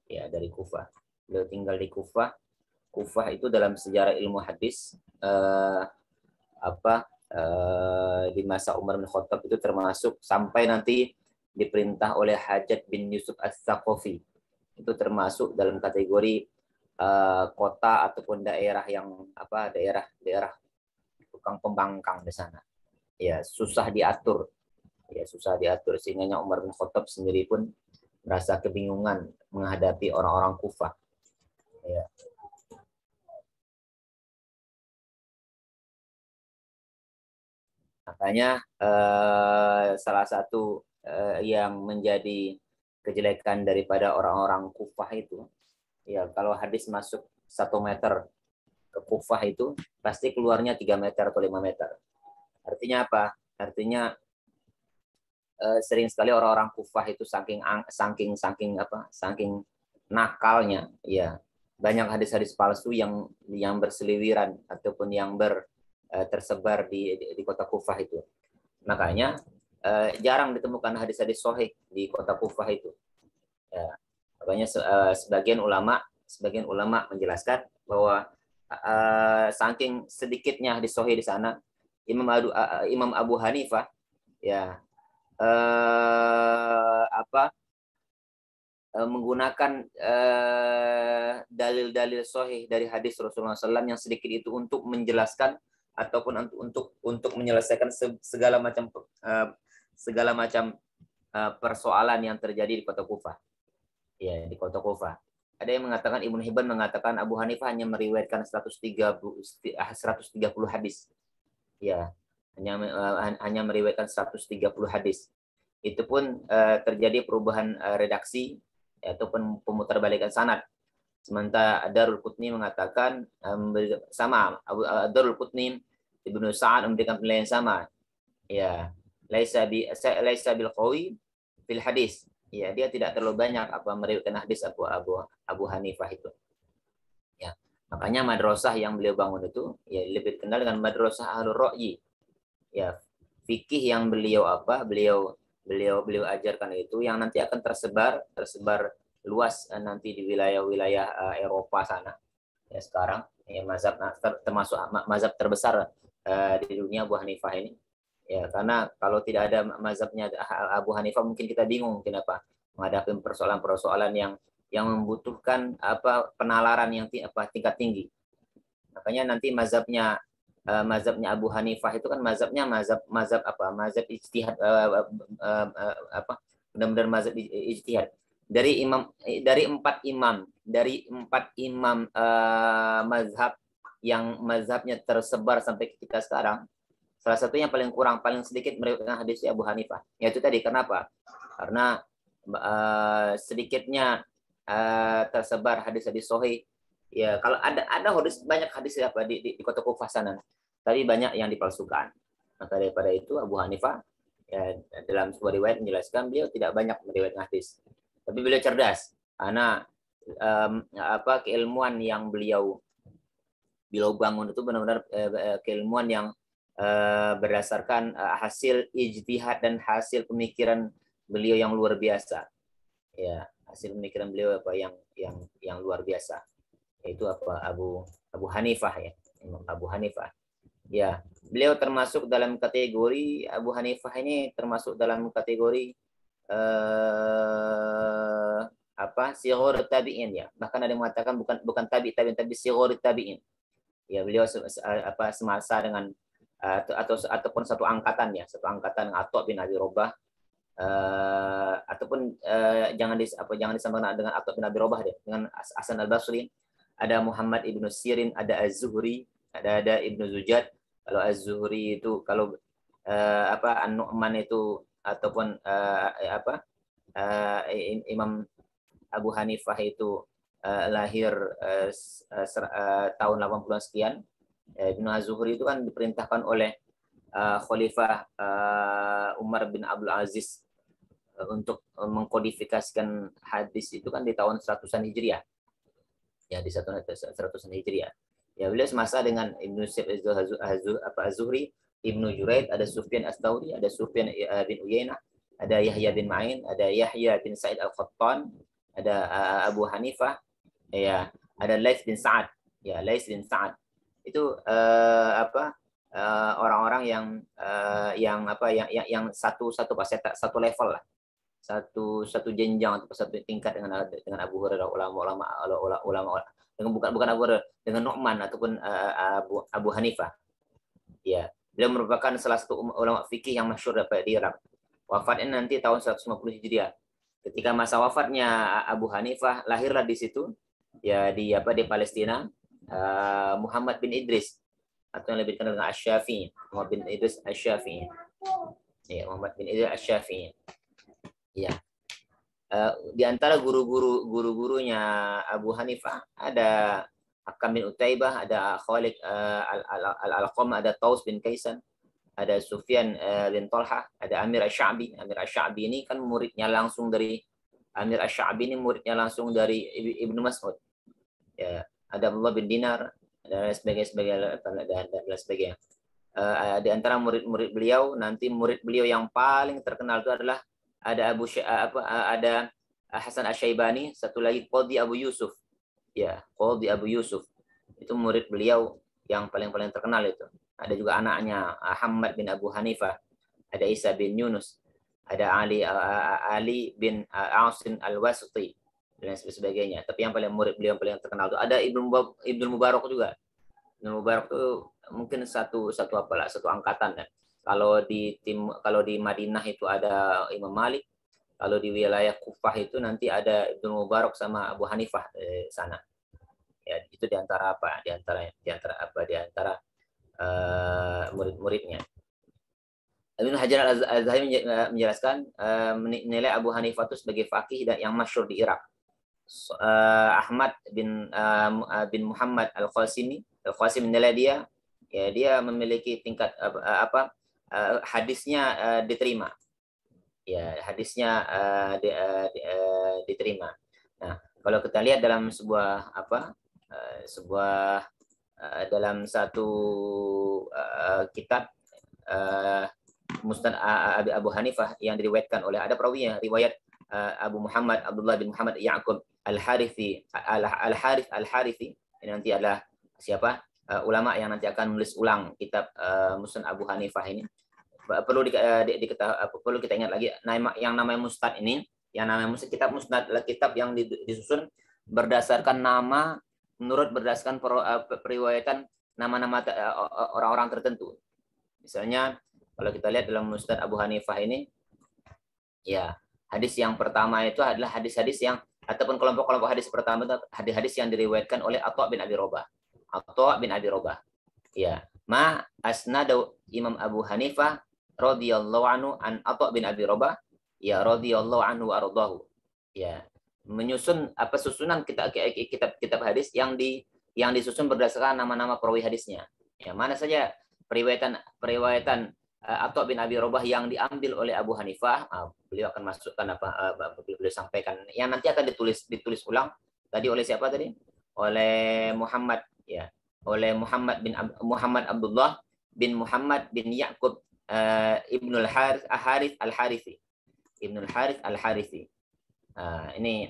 Ya, dari Kufah. Beliau tinggal di Kufah. Kufah itu dalam sejarah ilmu hadis di masa Umar bin Khattab itu termasuk sampai nanti diperintah oleh Hajjaj bin Yusuf As-Saqafi. Itu termasuk dalam kategori kota ataupun daerah yang daerah tukang pembangkang di sana. Ya, susah diatur. Ya, susah diatur sehingga Umar bin Khattab sendiri pun merasa kebingungan menghadapi orang-orang Kufah. Ya. Makanya salah satu yang menjadi kejelekan daripada orang-orang Kufah itu, ya kalau hadis masuk 1 meter ke Kufah itu pasti keluarnya 3 meter atau 5 meter. Artinya apa? Artinya sering sekali orang-orang Kufah itu saking nakalnya, ya banyak hadis-hadis palsu yang berseliweran ataupun yang tersebar di kota Kufah itu. Makanya jarang ditemukan hadis-hadis sahih di kota Kufah itu. Ya, makanya sebagian ulama menjelaskan bahwa saking sedikitnya hadis sahih di sana, Imam Abu Hanifah ya menggunakan dalil-dalil sahih dari hadis Rasulullah SAW yang sedikit itu untuk menjelaskan ataupun untuk menyelesaikan segala macam persoalan yang terjadi di kota Kufah. Ya, di kota Kufah. Ada yang mengatakan, Ibnu Hibban mengatakan Abu Hanifah hanya meriwayatkan 130 hadis. Ya, hanya meriwayatkan 130 hadis. Itu pun terjadi perubahan redaksi ataupun pemutarbalikan sanad. Sementara Darul Qutni mengatakan sama, Darul Qutni Ibnu Sa'ad memberikan penilaian sama. Ya, laisa bil qawi fil hadis. Ya, dia tidak terlalu banyak meriwayatkan hadis Abu Hanifah itu. Ya, makanya madrasah yang beliau bangun itu ya lebih dikenal dengan madrasah Ahlur Ra'yi. Ya, fikih yang beliau ajarkan itu yang nanti akan tersebar luas nanti di wilayah Eropa sana. Ya, sekarang ya termasuk mazhab terbesar di dunia Abu Hanifah ini. Ya, karena kalau tidak ada mazhabnya Abu Hanifah mungkin kita bingung kenapa menghadapi persoalan-persoalan yang membutuhkan penalaran yang tingkat tinggi. Makanya nanti mazhabnya Abu Hanifah itu kan mazhab ijtihad, benar-benar mazhab ijtihad dari empat imam mazhab yang mazhabnya tersebar sampai kita sekarang. Salah satunya paling sedikit meriwayatkan hadis Abu Hanifah. Yaitu tadi kenapa? Karena sedikitnya tersebar hadis-hadis sahih. Ya, kalau ada hadis, banyak hadis apa di kota Kufah sana, tapi banyak yang dipalsukan. Maka daripada itu Abu Hanifah ya, dalam sebuah riwayat menjelaskan beliau tidak banyak meriwayatkan hadis. Tapi beliau cerdas karena keilmuan yang beliau bangun itu benar-benar keilmuan yang berdasarkan hasil ijtihad dan hasil pemikiran beliau yang luar biasa. Ya, hasil pemikiran beliau apa yang luar biasa. Yaitu apa Abu Hanifah ya, Imam Abu Hanifah. Ya, beliau termasuk dalam kategori Abu Hanifah ini termasuk dalam kategori sighar tabi'in ya. Bahkan ada yang mengatakan bukan tabi'in tapi sighar tabi'in. Ya, beliau semasa dengan ataupun satu angkatan Atha bin Abi Robah, ataupun jangan disamakan dengan Atha bin Abi Robah deh, dengan Hasan al-Basri, ada Muhammad ibnu Sirin, ada Az-Zuhri, ada Ibnu Zujad. Kalau Az-Zuhri itu An-Nu'man itu ataupun Imam Abu Hanifah itu lahir tahun 80-an sekian. Ibnu Az-Zuhri itu kan diperintahkan oleh Khalifah Umar bin Abdul Aziz untuk mengkodifikasikan hadis itu kan di tahun 100-an Hijriah. Ya, di 100-an Hijriah. Ya, beliau semasa dengan Ibnu Az-Zuhri, Ibnu Juraid, ada Sufyan Ats-Tsauri, ada Sufyan bin Uyainah, ada Yahya bin Ma'in, ada Yahya bin Sa'id Al-Qattan, ada Abu Hanifah, ya, ada Laits bin Sa'ad. Ya, Laits bin Sa'ad. Itu orang-orang yang satu level lah. Satu jenjang atau satu tingkat dengan Abu Hurairah, ulama bukan Abu Hurairah, dengan Nu'man ataupun Abu Hanifah. Ya, beliau merupakan salah satu ulama fikih yang masyhur di Irak. Wafatnya nanti tahun 150 Hijriah. Ketika masa wafatnya Abu Hanifah, lahirlah di situ ya di Palestina Muhammad bin Idris atau yang lebih dikenal dengan Asy-Syafi'i. Muhammad bin Idris Asy-Syafi'i. Ya, Muhammad bin Idris Asy-Syafi'i. Ya. Di antara guru-gurunya Abu Hanifah ada Hakam bin Utaibah, ada Khalid Al-Alqam, ada Taus bin Kaisan, ada Sufyan bin Talha, ada Amir Asy-Sya'bi. Amir Asy-Sya'bi ini kan muridnya langsung dari Ibnu Mas'ud. Ya, ada Abdullah bin Dinar dan sebagainya. Di antara murid-murid beliau, nanti murid beliau yang paling terkenal itu adalah ada ada Hasan Asy-Syaibani, satu lagi Qadhi Abu Yusuf. Ya, Qadhi Abu Yusuf. Itu murid beliau yang paling terkenal itu. Ada juga anaknya Ahmad bin Abu Hanifah, ada Isa bin Yunus, ada Ali bin Asim Al-Wasiti dan sebagainya. Tapi yang paling murid beliau yang paling terkenal itu ada Ibnu Mubarak juga. Ibnu Mubarak itu mungkin satu angkatan ya. Kalau di Madinah itu ada Imam Malik, kalau di wilayah Kufah itu nanti ada Ibnu Mubarak sama Abu Hanifah sana. Ya, itu di antara murid-muridnya. Ibnu Hajar Al-Zahiri menjelaskan menilai Abu Hanifah itu sebagai faqih yang masyhur di Irak. Ahmad bin Muhammad Al-Qasimi menilai dia memiliki tingkat hadisnya diterima. Ya, hadisnya diterima. Nah, kalau kita lihat dalam dalam satu kitab Musnad Abu Hanifah yang diriwayatkan oleh ada perawinya, riwayat Abu Muhammad Abdullah bin Muhammad Ya'qub Al-Harithi. Ini nanti adalah siapa? Ulama yang nanti akan menulis ulang kitab Musnad Abu Hanifah ini. Perlu kita ingat lagi yang namanya Musnad ini, kitab Musnad adalah kitab yang disusun berdasarkan berdasarkan periwayatan nama-nama orang-orang tertentu. Misalnya kalau kita lihat dalam Musnad Abu Hanifah ini, ya, hadis yang pertama itu adalah hadis-hadis yang ataupun kelompok-kelompok hadis pertama itu hadis-hadis yang diriwayatkan oleh Atha bin Abi Robah. Ya, ma asnadu Imam Abu Hanifah radhiyallahu anhu an Atha bin Abi Robah, ya radhiyallahu anhu wa ardahu. Ya. menyusun apa susunan kitab hadis yang disusun berdasarkan nama-nama perawi hadisnya. Ya, mana saja periwayatan Atha bin Abi Robah yang diambil oleh Abu Hanifah, beliau akan masukkan beliau sampaikan yang nanti akan ditulis ulang tadi oleh siapa tadi? Oleh Muhammad, ya. Oleh Muhammad Abdullah bin Muhammad bin Ya'qub Ibnul Harith Al-Harithi. Ibnul Harith Al-Harithi. Ini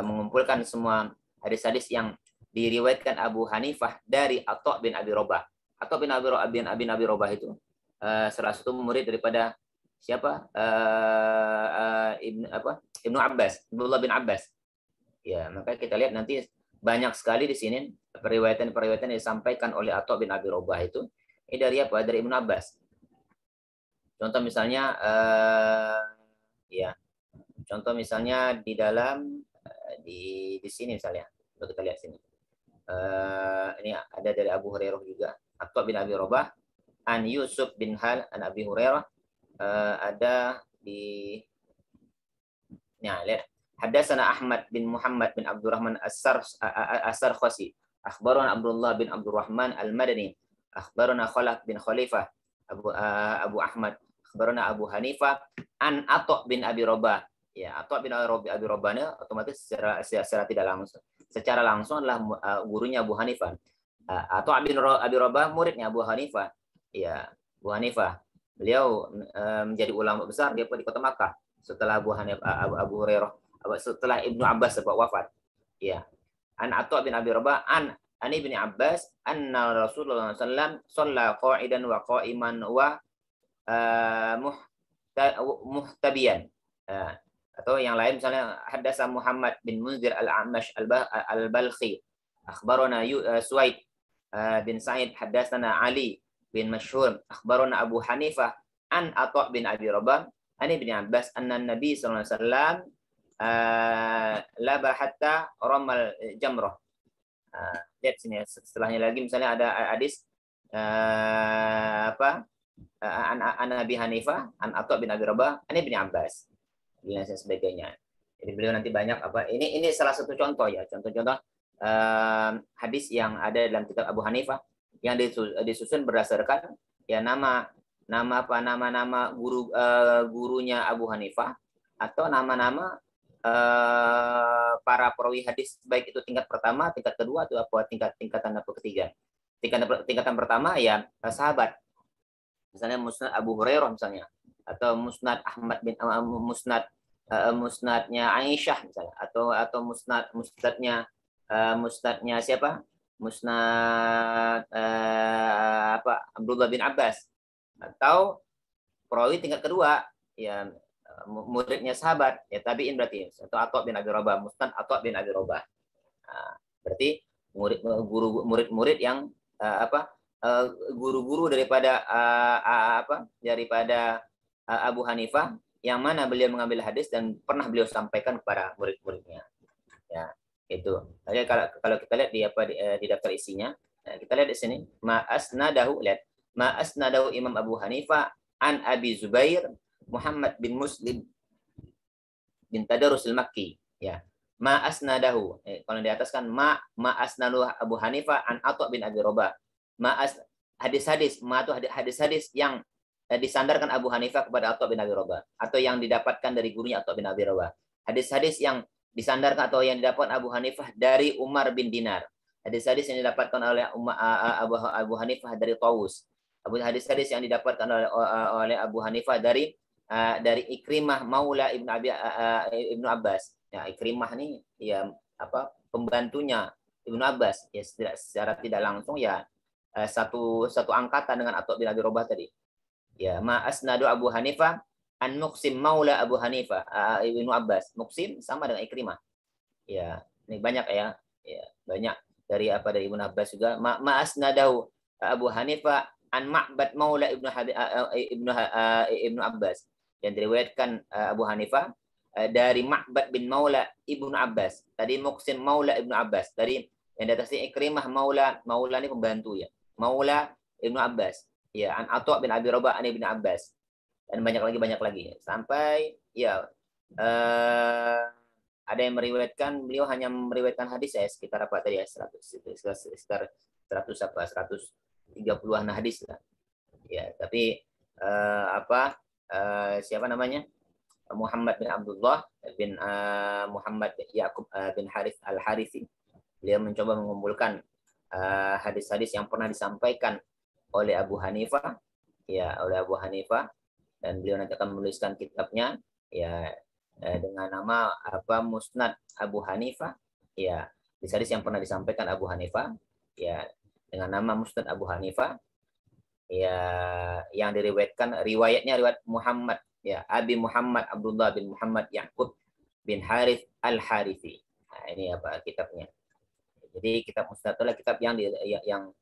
mengumpulkan semua hadis-hadis yang diriwayatkan Abu Hanifah dari Atha bin Abi Robah. Atha bin Abi Robah itu salah satu murid daripada siapa? Ibnu Abbas, Abdullah bin Abbas. Ya, maka kita lihat nanti banyak sekali di sini periwayatan yang disampaikan oleh Atha bin Abi Robah itu dari apa? Dari Ibnu Abbas. Contoh misalnya contoh misalnya di dalam di sini misalnya. Coba kita lihat sini. Ini ada dari Abu Hurairah juga. Atha bin Abi Robah an Yusuf bin Hal an Abi Hurairah ada di lihat. Hadatsana Ahmad bin Muhammad bin Abdurrahman As-Sarkhasi. Akhbarana Abdullah bin Abdurrahman Al-Madani. Akhbarana Khalaf bin Khalifah Abu Ahmad. Akhbarana Abu Hanifah an Atha bin Abi Robah. Ya, Atha bin Abi Robah otomatis secara tidak langsung. Secara langsung adalah gurunya Abu Hanifah. Atha bin Abi Robah muridnya Abu Hanifah. Ya, Abu Hanifah. Beliau menjadi ulama besar di kota Makkah setelah Abu Hurairah, setelah Ibnu Abbas wafat. Ya. An Atha bin Abi Robah an Ibnu Abbas anna Rasulullah sallallahu alaihi wasallam shalla qa'idan wa qa'iman wa muhtabiyan. Atau yang lain misalnya haddatsa Muhammad bin Munzir al-Amash al-Balkhi akhbarana Suwaid bin Sa'id haddatsana Ali bin Mashhur akhbarana Abu Hanifah an Atha bin Abi Rabah an Ibnu Abbas anna Nabi sallallahu alaihi wasallam laba hatta ramal jamrah. Lihat sini setelahnya lagi misalnya ada hadis an Abi Hanifah an Atha bin Abi Rabah an Ibnu Abbas dan sebagainya. Jadi beliau nanti banyak ini salah satu contoh ya, contoh-contoh hadis yang ada dalam kitab Abu Hanifah yang disusun berdasarkan ya nama gurunya Abu Hanifah atau nama-nama para perawi hadis baik itu tingkat pertama, tingkat kedua atau tingkatan ketiga. Tingkatan pertama ya sahabat. Misalnya Musnad Abu Hurairah misalnya atau Musnad Ahmad bin Musnadnya Aisyah misalnya atau Musnadnya siapa? Musnad Abdullah bin Abbas atau perawi tingkat kedua ya muridnya sahabat ya tabi'in berarti atau Atha bin Abi Rabah, Musnad Atha bin Abi Rabah. Berarti murid-murid yang guru-guru daripada Abu Hanifah yang mana beliau mengambil hadis dan pernah beliau sampaikan kepada murid-muridnya. Ya, itu. Jadi kalau kita lihat di daftar isinya, kita lihat di sini ma'asnadahu Imam Abu Hanifah an Abi Zubair Muhammad bin Muslim bin Tadarus al-Makki. Ya. Ma'asnadahu. Kalau di atas kan ma'asnadahu Abu Hanifah an Atha bin Abi Rabah. Hadis-hadis yang disandarkan Abu Hanifah kepada Atha bin Abi Rabah atau yang didapatkan dari gurunya Atha bin Abi Rabah. Hadis-hadis yang disandarkan atau yang didapatkan Abu Hanifah dari Umar bin Dinar. Hadis-hadis yang didapatkan oleh Abu Hanifah dari Tawus. Hadis-hadis yang didapatkan oleh Abu Hanifah dari Ikrimah Maula Ibnu Abbas. Ya, Ikrimah ini ya pembantunya Ibnu Abbas ya secara tidak langsung ya satu angkatan dengan Atha bin Abi Rabah tadi. Ya, ma'asnadu Abu Hanifah an Muqsim Maula Abu Hanifah Ibnu Abbas. Muqsim sama dengan Ikrimah. Ya, ini banyak ya. Ya, banyak dari Ibnu Abbas juga. Ma'asnadu Abu Hanifah an Ma'bad Maula Ibnu Abbas. Yang diriwayatkan Abu Hanifah dari Ma'bad bin Maula Ibnu Abbas. Tadi Muqsim Maula Ibnu Abbas. Tadi yang di atasnya Ikrimah Maula ini pembantu ya. Maula Ibnu Abbas. Ya, an Atha bin Abi Rabah an Ibnu Abbas. Dan banyak lagi sampai ya ada yang meriwayatkan beliau hanya meriwayatkan hadis sekitar apa tadi ya 130-an hadis lah. Ya, tapi siapa namanya? Muhammad bin Abdullah bin Muhammad Yaqub bin Harith Al-Harithi. Beliau mencoba mengumpulkan hadis-hadis yang pernah disampaikan oleh Abu Hanifah, dan beliau nanti akan menuliskan kitabnya ya dengan nama Musnad Abu Hanifah, ya hadis-hadis yang pernah disampaikan Abu Hanifah, ya dengan nama Musnad Abu Hanifah, ya yang diriwayatkan riwayat Muhammad, ya Abi Muhammad Abdullah bin Muhammad Yaqub bin Harith Al-Harithi. Nah, ini kitabnya. Jadi kitab Musnad adalah kitab yang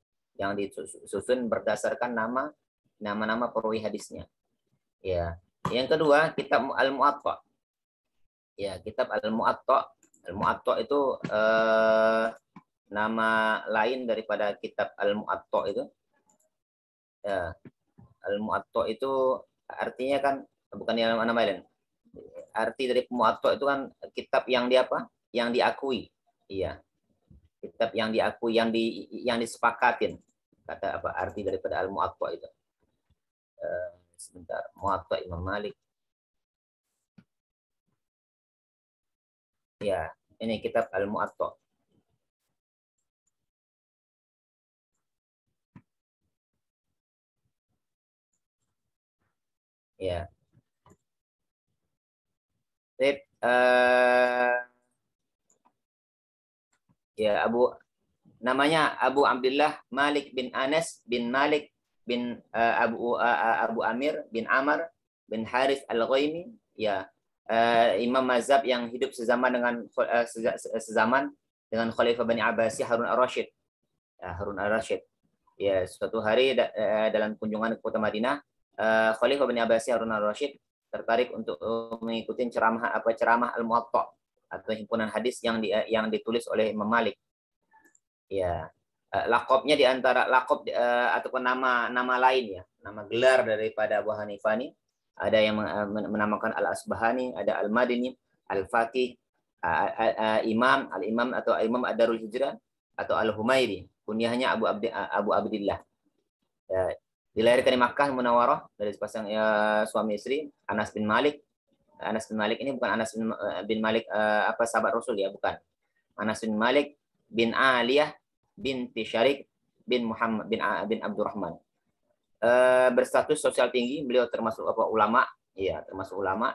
disusun berdasarkan nama-nama perawi hadisnya. Ya. Yang kedua, kitab Al-Mu'atta. Ya, kitab Al-Mu'atta. Al-Mu'atta itu nama lain daripada kitab Al-Mu'atta itu. Ya. Al-Mu'atta itu artinya kan bukan nama lain. Arti dari Mu'atta itu kan kitab yang yang diakui. Iya. Kitab yang diakui, yang disepakatin. Kata arti daripada Al-Mu'atta itu. Sebentar, Mu'atta Imam Malik. Ya, ini kitab Al-Mu'atta. Ya. Ya, namanya Abu Abdullah Malik bin Anas bin Malik bin Abu Amir bin Amr bin Harith Al-Ghaimi, ya imam mazhab yang hidup sezaman dengan Khalifah Bani Abbasi Harun Ar-Rasyid. Harun Ar-Rasyid. Ya, suatu hari dalam kunjungan ke kota Madinah, Khalifah Bani Abbasi Harun Ar-Rasyid tertarik untuk mengikuti ceramah Al-Muwatta atau himpunan hadis yang ditulis oleh Imam Malik. Ya, lakopnya di antara lakop ataupun nama lain, ya, nama gelar daripada Abu Hanifah ini ada yang menamakan Al-Asbahani, ada Al-Madini, Al-Faqih, Imam atau Imam Ad-Darul Hijrah atau Al-Humairi. Kunyahnya Abu Abdillah. Ya, dilahirkan di Makkah Munawwarah dari sepasang suami istri, Anas bin Malik. Anas bin Malik ini bukan Anas bin Malik sahabat Rasul, ya, bukan. Anas bin Malik bin Aliyah binti Syarik bin Muhammad bin Abdurrahman. Berstatus sosial tinggi, beliau termasuk ulama, ya, termasuk ulama,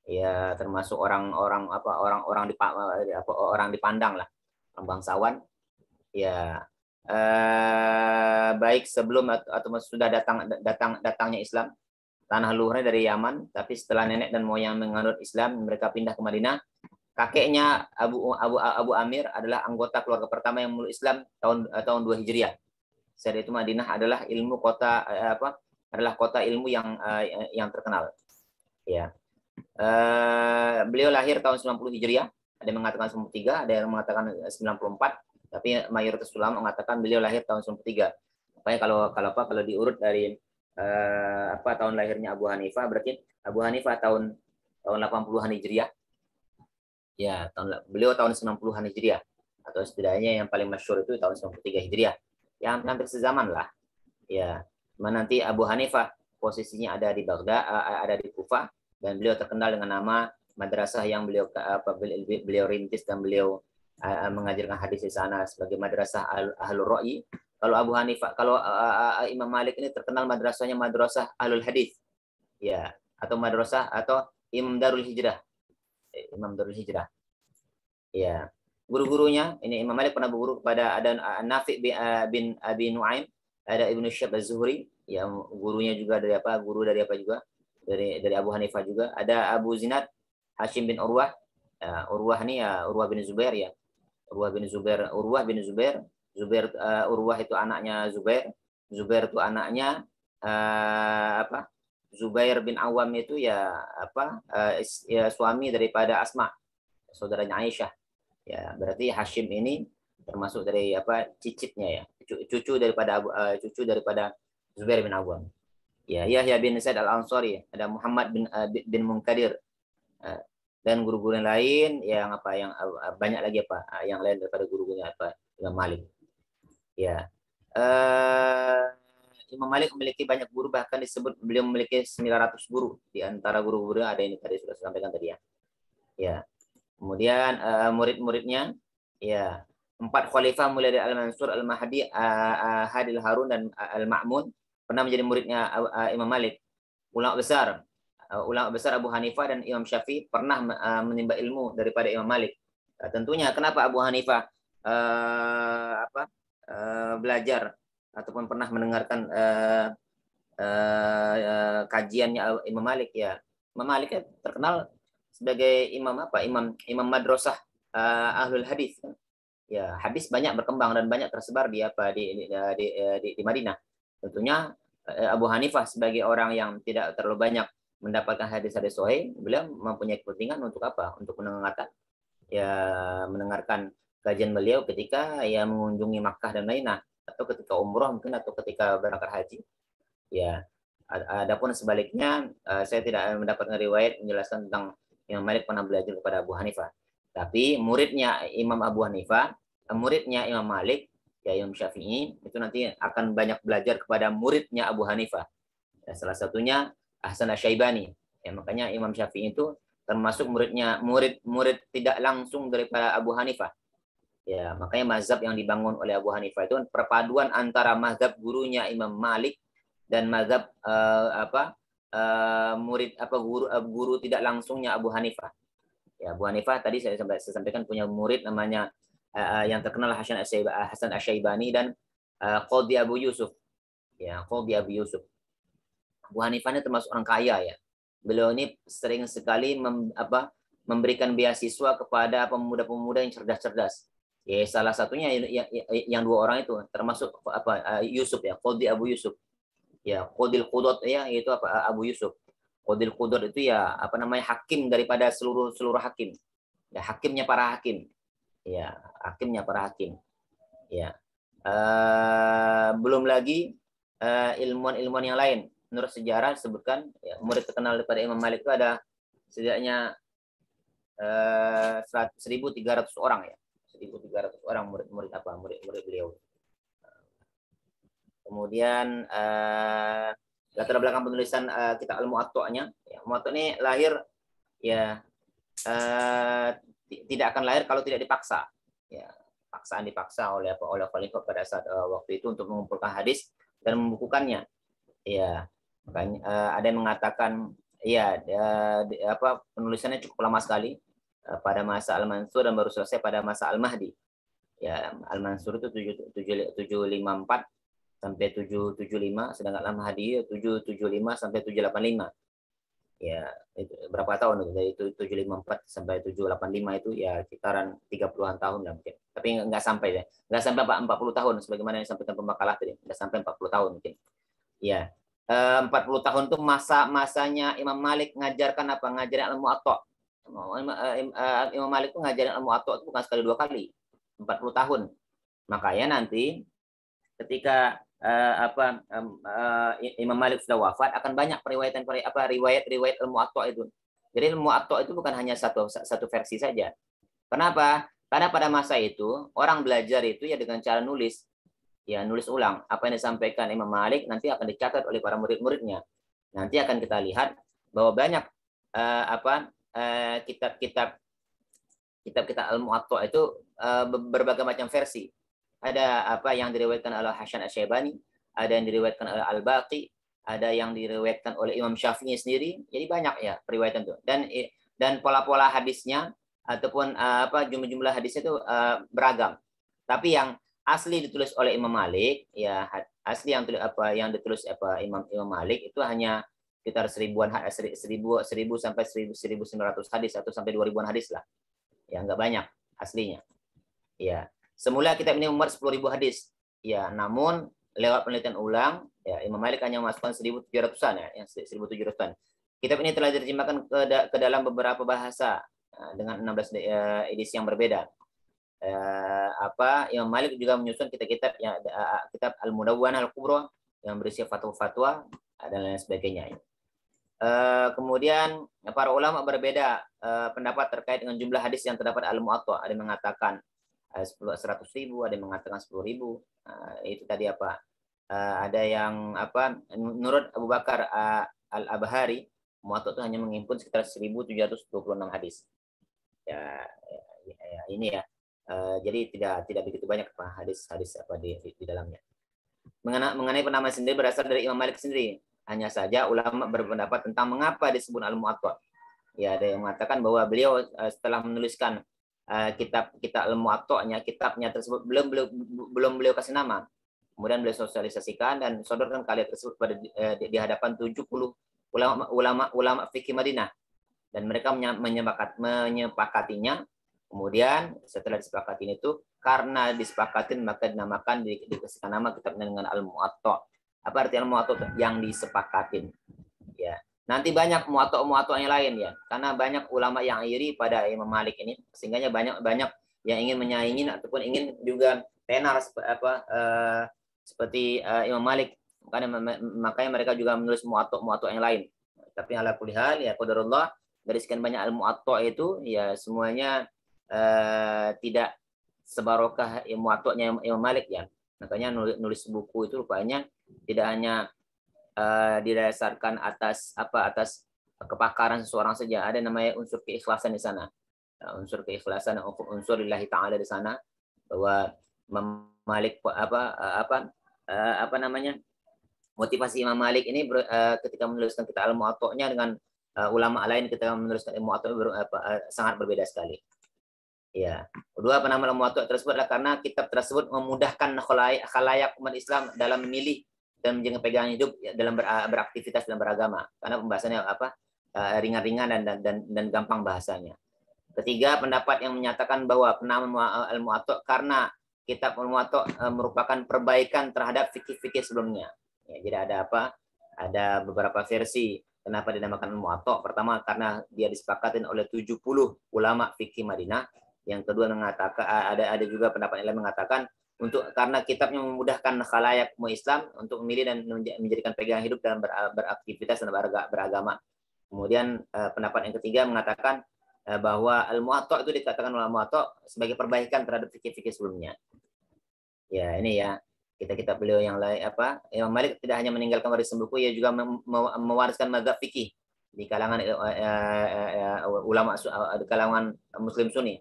ya, termasuk orang dipandang lah, orang bangsawan, ya, baik sebelum atau sudah datangnya Islam. Tanah luhurnya dari Yaman, tapi setelah nenek dan moyang menganut Islam, mereka pindah ke Madinah. Kakeknya Abu Amir adalah anggota keluarga pertama yang meluk Islam tahun 2 Hijriah. Saat itu Madinah adalah kota ilmu yang terkenal. Ya. Beliau lahir tahun 90 Hijriah, ada yang mengatakan 93, ada yang mengatakan 94, tapi mayoritas ulama mengatakan beliau lahir tahun 93. Makanya kalau diurut dari tahun lahirnya Abu Hanifah, berarti Abu Hanifah tahun 80-an Hijriah. Ya, beliau tahun 90-an Hijriah, atau setidaknya yang paling masyhur itu tahun 93 Hijriah. Yang hampir sezaman lah. Ya, nanti Abu Hanifah posisinya ada di Baghdad, ada di Kufah, dan beliau terkenal dengan nama madrasah yang beliau rintis dan beliau mengajarkan hadis di sana sebagai madrasah Ahlul Ra'yi. Kalau Abu Hanifah, kalau Imam Malik ini terkenal madrasahnya madrasah Ahlul Hadis. Ya, atau madrasah atau Imam Darul Hijrah. Imam Darul Hijrah. Ya. Guru-gurunya, ini Imam Malik pernah berguru kepada ada Nafi' bin Abi Nu'aim, ada Ibnu Syihab Az-Zuhri, yang gurunya juga dari Abu Hanifah juga. Ada Abu Zinad Hashim bin Urwah. Urwah ini ya Urwah bin Zubair, ya. Urwah bin Zubair. Urwah itu anaknya Zubair. Zubair itu anaknya Zubair bin Awam itu ya suami daripada Asma, saudaranya Aisyah. Ya, berarti Hashim ini termasuk dari cicitnya, ya, cucu daripada Zubair bin Awam. Ya, Yahya bin Sa'id Al-Ansari, ada Muhammad bin Munkadir. Dan guru-guru yang lain yang apa yang banyak lagi apa yang lain daripada guru-gurunya apa Imam Malik. Ya. Imam Malik memiliki banyak guru, bahkan disebut beliau memiliki 900 guru. Di antara guru-guru ada ini tadi sudah saya sampaikan tadi ya. Ya. Kemudian murid-muridnya ya 4 khalifah mulai dari Al-Mansur, Al-Mahdi, Hadil Harun dan Al-Ma'mun pernah menjadi muridnya Imam Malik. Ulama besar Abu Hanifah dan Imam Syafi'i pernah menimba ilmu daripada Imam Malik. Tentunya kenapa Abu Hanifah belajar ataupun pernah mendengarkan kajiannya Imam Malik ya. Imam Malik terkenal sebagai imam madrasah ahlul hadis. Ya, hadis banyak berkembang dan banyak tersebar di Madinah. Tentunya Abu Hanifah sebagai orang yang tidak terlalu banyak mendapatkan hadis-hadis sahih, beliau mempunyai kepentingan untuk apa? Untuk mendengarkan kajian beliau ketika mengunjungi Makkah dan Madinah, atau ketika umroh mungkin, atau ketika berangkat haji. Ya, adapun sebaliknya saya tidak mendapatkan riwayat menjelaskan tentang Imam Malik pernah belajar kepada Abu Hanifah. Tapi muridnya Imam Abu Hanifah, muridnya Imam Malik, ya Imam Syafi'i, itu nanti akan banyak belajar kepada muridnya Abu Hanifah. Ya, salah satunya Hasan Asy-Syaibani. Ya, makanya Imam Syafi'i itu termasuk murid tidak langsung daripada Abu Hanifah. Ya, makanya mazhab yang dibangun oleh Abu Hanifah itu perpaduan antara mazhab gurunya Imam Malik dan mazhab guru tidak langsungnya Abu Hanifah. Ya, Abu Hanifah tadi saya sampaikan punya murid namanya yang terkenal Hasan Asy-Syaibani dan Qadhi Abu Yusuf. Ya, Qadhi Abu Yusuf. Abu Hanifah ini termasuk orang kaya ya. Beliau ini sering sekali memberikan beasiswa kepada pemuda-pemuda yang cerdas-cerdas. Ya, salah satunya yang 2 orang itu termasuk Yusuf ya, Qadhi Abu Yusuf. Ya, Qadhil Qudot ya, yaitu Abu Yusuf. Qadhil Qudot itu ya hakim daripada seluruh hakim. Ya, hakimnya para hakim. Ya, hakimnya para hakim. Ya. Belum lagi ilmuwan-ilmuwan yang lain. Menurut sejarah disebutkan ya, murid terkenal daripada Imam Malik itu ada setidaknya 1.300 orang ya. 1.300 orang murid beliau. Kemudian latar belakang penulisan kitab Al-Muwatta-nya. Ya, Muwatta ini lahir ya tidak akan lahir kalau tidak dipaksa. Ya, dipaksa oleh khalifah pada saat waktu itu untuk mengumpulkan hadis dan membukukannya. Ya, makanya ada yang mengatakan ya penulisannya cukup lama sekali pada masa Al-Mansur dan baru selesai pada masa Al-Mahdi. Ya, Al-Mansur itu 754 sampai 775, sedangkan Al-Mahdi 775 sampai 785. Ya, itu berapa tahun itu? Dari itu 754 sampai 785 itu ya sekitaran 30-an tahun lah mungkin. Tapi nggak sampai ya. Nggak sampai 40 tahun sebagaimana yang disampaikan pembakalah tadi. Nggak sampai 40 tahun mungkin. Ya. 40 tahun itu masanya Imam Malik ngajarkan apa? Ngajarin Al-Muwatta. Imam Malik itu ngajarin Al-Muwatta itu bukan sekali 2 kali. 40 tahun. Makanya nanti ketika Imam Malik sudah wafat, akan banyak riwayat Al-Muwatta itu. Jadi Al-Muwatta itu bukan hanya satu versi saja. Kenapa? Karena pada masa itu orang belajar itu ya dengan cara nulis. Ya, nulis ulang apa yang disampaikan Imam Malik nanti akan dicatat oleh para murid-muridnya. Nanti akan kita lihat bahwa banyak kitab-kitab Al-Muwatta itu berbagai macam versi. Ada yang diriwayatkan oleh Hasan Asy-Syaibani, ada yang diriwayatkan oleh Al-Baqi, ada yang diriwayatkan oleh Imam Syafi'i sendiri. Jadi banyak ya periwayatan itu. Dan pola-pola hadisnya ataupun jumlah-jumlah hadisnya itu beragam. Tapi yang asli ditulis oleh Imam Malik, ya asli yang ditulis Imam Malik itu hanya sekitar 1000 sampai 1900 hadis atau sampai 2000-an hadis lah. Ya enggak banyak aslinya. Ya. Semula kitab ini umur 10.000 hadis. Ya, namun lewat penelitian ulang, ya Imam Malik hanya memasukkan 1.700-an ya, yang 1.700-an. Kitab ini telah diterjemahkan ke dalam beberapa bahasa dengan 16 edisi yang berbeda. Imam Malik juga menyusun kitab-kitab kitab Al-Mudawwanah Al-Kubra yang berisi fatwa-fatwa dan lain sebagainya. Kemudian para ulama berbeda pendapat terkait dengan jumlah hadis yang terdapat al-muwatta. Ada yang mengatakan 100.000, ada yang mengatakan 10.000. Itu tadi apa? Ada yang apa? Menurut Abu Bakar al-Abhari, muwatta itu hanya menghimpun sekitar 1.726 hadis. Ya, ini ya. Jadi tidak begitu banyak hadis-hadis apa di dalamnya. Mengenai penamaan sendiri berasal dari Imam Malik sendiri. Hanya saja ulama berpendapat tentang mengapa disebut al-muwatta. Ya, ada yang mengatakan bahwa beliau setelah menuliskan kitab al-muwatta-nya, kitabnya tersebut belum beliau kasih nama. Kemudian beliau sosialisasikan dan sodorkan kalimat tersebut pada di hadapan 70 ulama fikih Madinah, dan mereka menyepakatinya. Kemudian setelah disepakatin itu, karena disepakatin maka dinamakan, dikasihkan nama kitabnya dengan al-muwatta. Apa arti al-muwatta? Yang disepakatin. Ya. Nanti banyak muwatta yang lain ya, karena banyak ulama yang iri pada Imam Malik ini, sehingga banyak yang ingin menyaingin ataupun ingin juga tenar seperti Imam Malik. Makanya mereka juga menulis muwatta yang lain. Tapi ala kulli hal ya qadarullah, dari sekian banyak al-muwatta itu ya semuanya tidak sebarokah muwattanya Imam Malik ya. Makanya nulis buku itu rupanya tidak hanya didasarkan atas kepakaran seseorang saja. Ada namanya unsur keikhlasan di sana. Unsur keikhlasan, unsur lillahi ta'ala di sana, bahwa Malik motivasi Imam Malik ini ketika menuliskan kitab al-muwatta-nya dengan ulama lain ketika menuliskan al-muwatta sangat berbeda sekali. Ya, kedua penamaan al-muwatta tersebut adalah karena kitab tersebut memudahkan khalayak umat Islam dalam memilih dan menjaga pegangan hidup dalam beraktivitas dalam beragama, karena pembahasannya ringan-ringan dan gampang bahasanya. Ketiga, pendapat yang menyatakan bahwa penamaan al-muwatta karena kitab al-muwatta merupakan perbaikan terhadap fikih-fikih sebelumnya. Ya, jadi ada beberapa versi kenapa dinamakan al-muwatta. Pertama, karena dia disepakatin oleh 70 ulama fikih Madinah. Yang kedua, mengatakan ada juga pendapat yang mengatakan karena kitabnya memudahkan khalayak umat Islam untuk memilih dan menjadikan pegangan hidup dalam beraktivitas dan beragama. Kemudian pendapat yang ketiga mengatakan bahwa al-muwatta itu dikatakan al-muwatta sebagai perbaikan terhadap fikih-fikih sebelumnya. Ya, ini ya kitab beliau yang lain Imam Malik tidak hanya meninggalkan warisan buku, ia juga mewariskan mazhab fikih di kalangan ulama di kalangan Muslim Sunni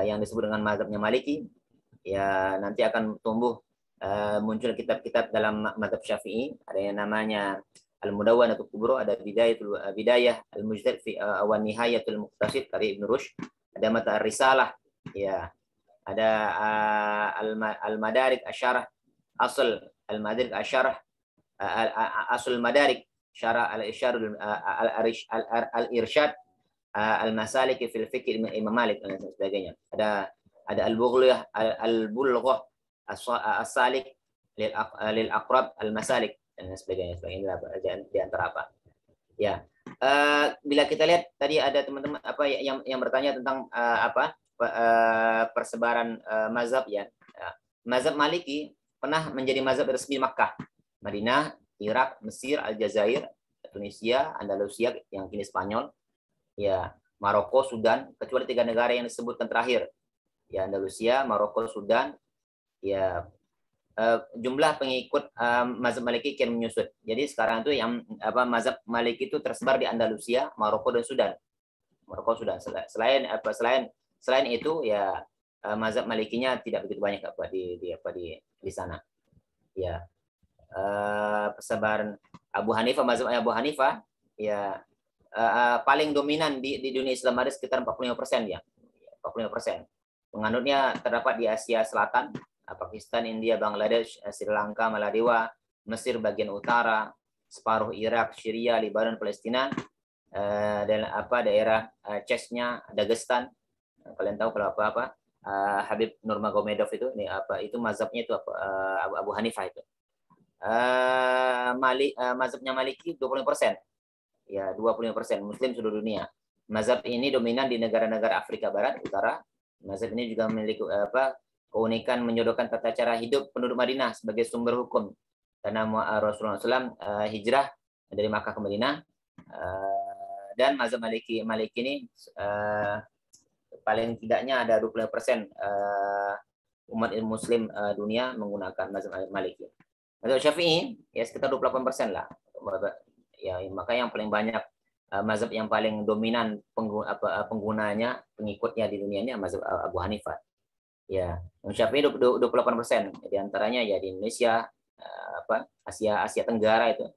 yang disebut dengan mazhabnya Maliki. Ya, nanti akan tumbuh muncul kitab-kitab dalam mazhab Syafi'i. Ada yang namanya Al-Mudawwanatul Kubra, ada Bidayah Al-Mujtahid fi wa Nihayatul Muqtasid karya Ibnu Rushd, ada Mata Ar-Risalah, ya. Ada Al-Madarik Asyarah Asl Al-Madarik Asyarah Asl Madarik Syarah Al-Irsyad Al-Irsyad Al-Masalik fil Fiqh Imam Malik dan sebagainya. Ada Al-Bughliyah Al-Bulghah As-Salik lil Aqrab Al-Masalik dan sebagainya. Di antara apa? Ya. Bila kita lihat tadi ada teman-teman yang bertanya tentang persebaran mazhab ya. Mazhab Maliki pernah menjadi mazhab resmi Makkah, Madinah, Irak, Mesir, Aljazair, Tunisia, Andalusia yang kini Spanyol, ya, Maroko, Sudan, kecuali 3 negara yang disebutkan terakhir. Ya, Andalusia, Maroko, Sudan. Ya, jumlah pengikut mazhab Maliki kian menyusut. Jadi sekarang itu yang mazhab Maliki itu tersebar di Andalusia, Maroko dan Sudan. Maroko, Sudan. Selain itu ya mazhab Malikinya tidak begitu banyak di sana. Ya. Persebaran mazhab Abu Hanifah ya paling dominan di dunia Islam ada sekitar 45% ya. 45%. Penganutnya terdapat di Asia Selatan, Pakistan, India, Bangladesh, Sri Lanka, Maladewa, Mesir bagian utara, separuh Irak, Syria, Lebanon, Palestina, dan daerah Chechnya, Dagestan. Kalian tahu kalau Habib Nurmagomedov itu mazhabnya itu Abu Hanifah itu. Mazhabnya Maliki 20%. Ya, 25% Muslim seluruh dunia. Mazhab ini dominan di negara-negara Afrika Barat, Utara. Mazhab ini juga memiliki keunikan menyodorkan tata cara hidup penduduk Madinah sebagai sumber hukum. Karena Rasulullah SAW hijrah dari Makkah ke Madinah, Dan mazhab Maliki ini paling tidaknya ada 20% umat muslim dunia menggunakan mazhab Maliki. Mazhab Syafi'i ya sekitar 28% lah. Ya, maka yang paling banyak mazhab yang paling dominan penggunanya, pengikutnya di dunia ini mazhab Abu Hanifah. Ya, Syafi'i 28%. Di antaranya ya di Indonesia, Asia Tenggara itu.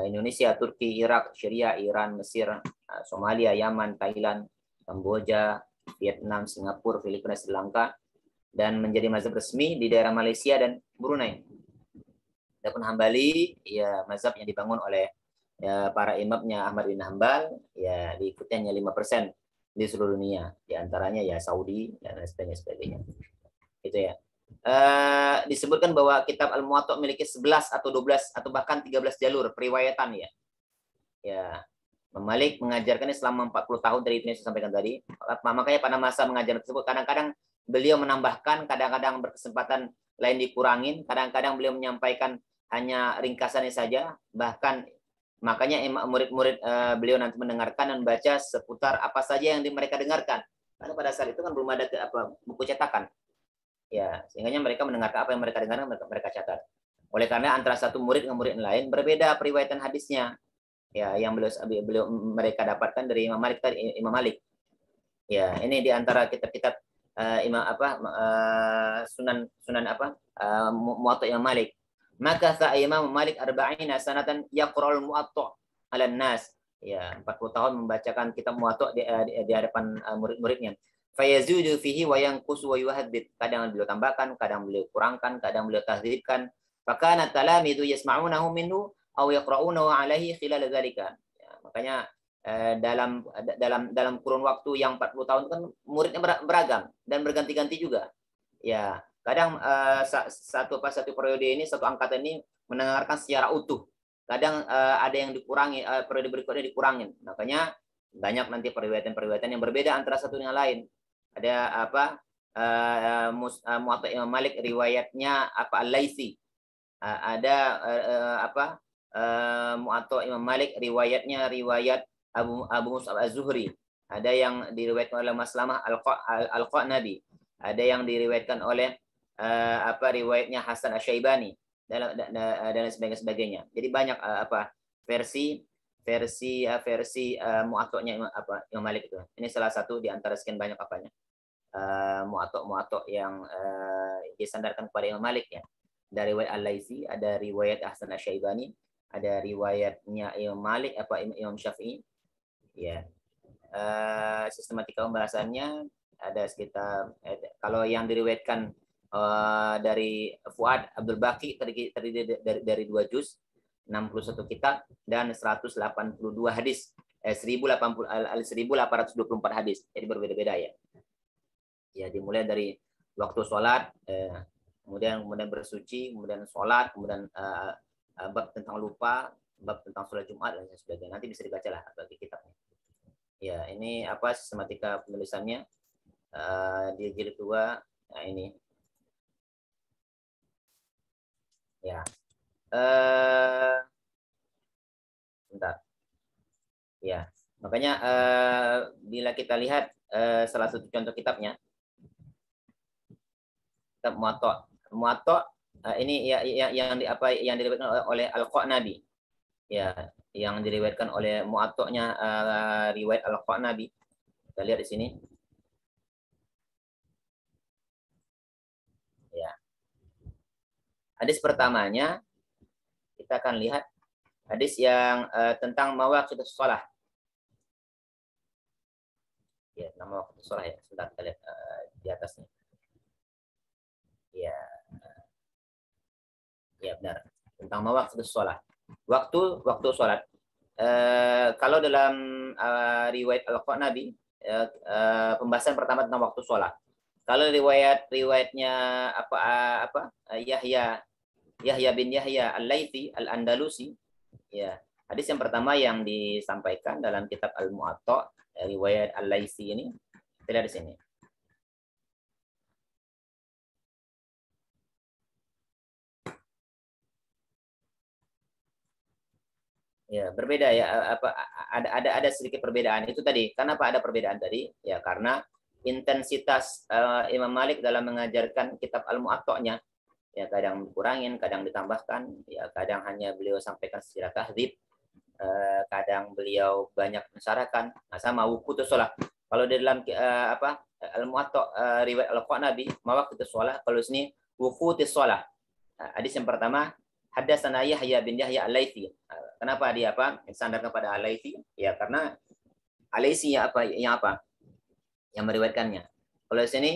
Indonesia, Turki, Irak, Syria, Iran, Mesir, Somalia, Yaman, Thailand, Kamboja, Vietnam, Singapura, Filipina, Sri Lanka, dan menjadi mazhab resmi di daerah Malaysia dan Brunei. Adapun Hambali, ya mazhab yang dibangun oleh ya, para imamnya Ahmad bin Hambal, ya diikutinya 5% di seluruh dunia, di antaranya ya Saudi dan sebagainya. Gitu ya. Disebutkan bahwa kitab Al-Muwatta memiliki 11 atau 12 atau bahkan 13 jalur periwayatan ya. Ya, Malik mengajarkannya selama 40 tahun dari itu yang saya sampaikan tadi. Makanya pada masa mengajar tersebut kadang-kadang beliau menambahkan, kadang-kadang berkesempatan lain dikurangin, kadang-kadang beliau menyampaikan hanya ringkasannya saja, bahkan makanya murid-murid beliau nanti mendengarkan dan baca seputar apa saja yang mereka dengarkan. Karena pada saat itu kan belum ada buku cetakan. Ya, sehingga mereka mendengarkan apa yang mereka dengar, mereka catat. Oleh karena antara satu murid dengan murid lain berbeda periwayatan hadisnya. Ya, yang mereka dapatkan dari Imam Malik. Ya, ini di antara kitab-kitab sunan Muwatta Imam Malik. Maka Imam Malik 40 sanatan yaqra'ul Muwatta 'alan nas. Ya, 40 tahun membacakan kitab Muwatta di hadapan murid-muridnya. Fayazudu fihi wa yanqusu wa yuhaddid. Kadang beliau tambahkan, kadang beliau kurangkan, kadang beliau tahdzibkan. Fakana talamidu yasma'unahu minhu aw yaqra'unahu 'alaihi khilal dzalika. Ya, makanya dalam kurun waktu yang 40 tahun kan muridnya beragam dan berganti-ganti juga. Ya, kadang satu periode ini, satu angkatan ini mendengarkan secara utuh. Kadang ada yang dikurangi, periode berikutnya dikurangin. Makanya banyak nanti periwayatan yang berbeda antara satu dengan lain. Ada Muwatta Imam Malik riwayatnya Al-Laitsi. Ada Muwatta Imam Malik riwayatnya Abu Mus'ab Az-Zuhri. Ada yang diriwayatkan oleh Maslamah Al-Qanabi. Ada yang diriwayatkan oleh riwayatnya Hasan Asy-Syaibani dan sebagainya. Jadi banyak versi Muwatta'nya Imam Malik itu. Ini salah satu di antara sekian banyak Muwatta' yang disandarkan kepada Imam Malik ya. Dari riwayat Al-Laitsi, ada riwayat Hasan Asy-Syaibani, ada riwayatnya Imam Malik Imam Syafi'i. Ya. Sistematika pembahasannya ada sekitar kalau yang diriwayatkan dari Fuad Abdul Baqi terdiri dari 2 juz, 61 kitab dan 182 hadis, 1824 hadis. Jadi berbeda-beda ya. Ya, dimulai dari waktu sholat, kemudian bersuci, kemudian sholat, kemudian bab tentang lupa, bab tentang sholat Jumat dan sebagainya. Nanti bisa dibaca lah bagi kitabnya. Ya, ini sistematika penulisannya di jilid 2. Nah, ini. Ya. Bentar. Ya, makanya bila kita lihat salah satu contoh kitabnya, kitab Muwatta ini yang diriwayatkan oleh Al-Qanabi. Ya, yang diriwayatkan oleh Muwatta'nya riwayat Al-Qanabi. Kita lihat di sini. Ya. Hadis pertamanya kita akan lihat hadis yang tentang mawaqidus shalah. Ya, nama waktu sholat ya. Sebentar kita lihat di atasnya. Ya. Ya, benar. Tentang mawaqidus sholat. Waktu sholat. Kalau dalam riwayat Al-Qanabi, pembahasan pertama tentang waktu sholat. Kalau riwayatnya Yahya bin Yahya Al-Laitsi Al-Andalusi, ya, hadis yang pertama yang disampaikan dalam kitab Al-Muwatta riwayat Al-Laitsi ini, kita lihat di sini. Ya, berbeda ya, apa ada sedikit perbedaan itu tadi. Kenapa ada perbedaan tadi? Ya karena intensitas Imam Malik dalam mengajarkan kitab Al-Muwatta'nya ya kadang dikurangin, kadang ditambahkan, ya kadang hanya beliau sampaikan secara tahdzib, kadang beliau banyak mensyaratkan. Nah, sama wuqutus shalah. Kalau di dalam Al-Muwatta' riwayat Al-Qanabi, mawaqtus shalah, kalau sini wuqutus shalah. Hadis yang pertama, haddatsana Yahya bin Yahya Al-Laitsi. Kenapa dia sandarkan kepada Al-Laitsi? Ya karena Al-Laitsi yang meriwayatkannya. Kalau di sini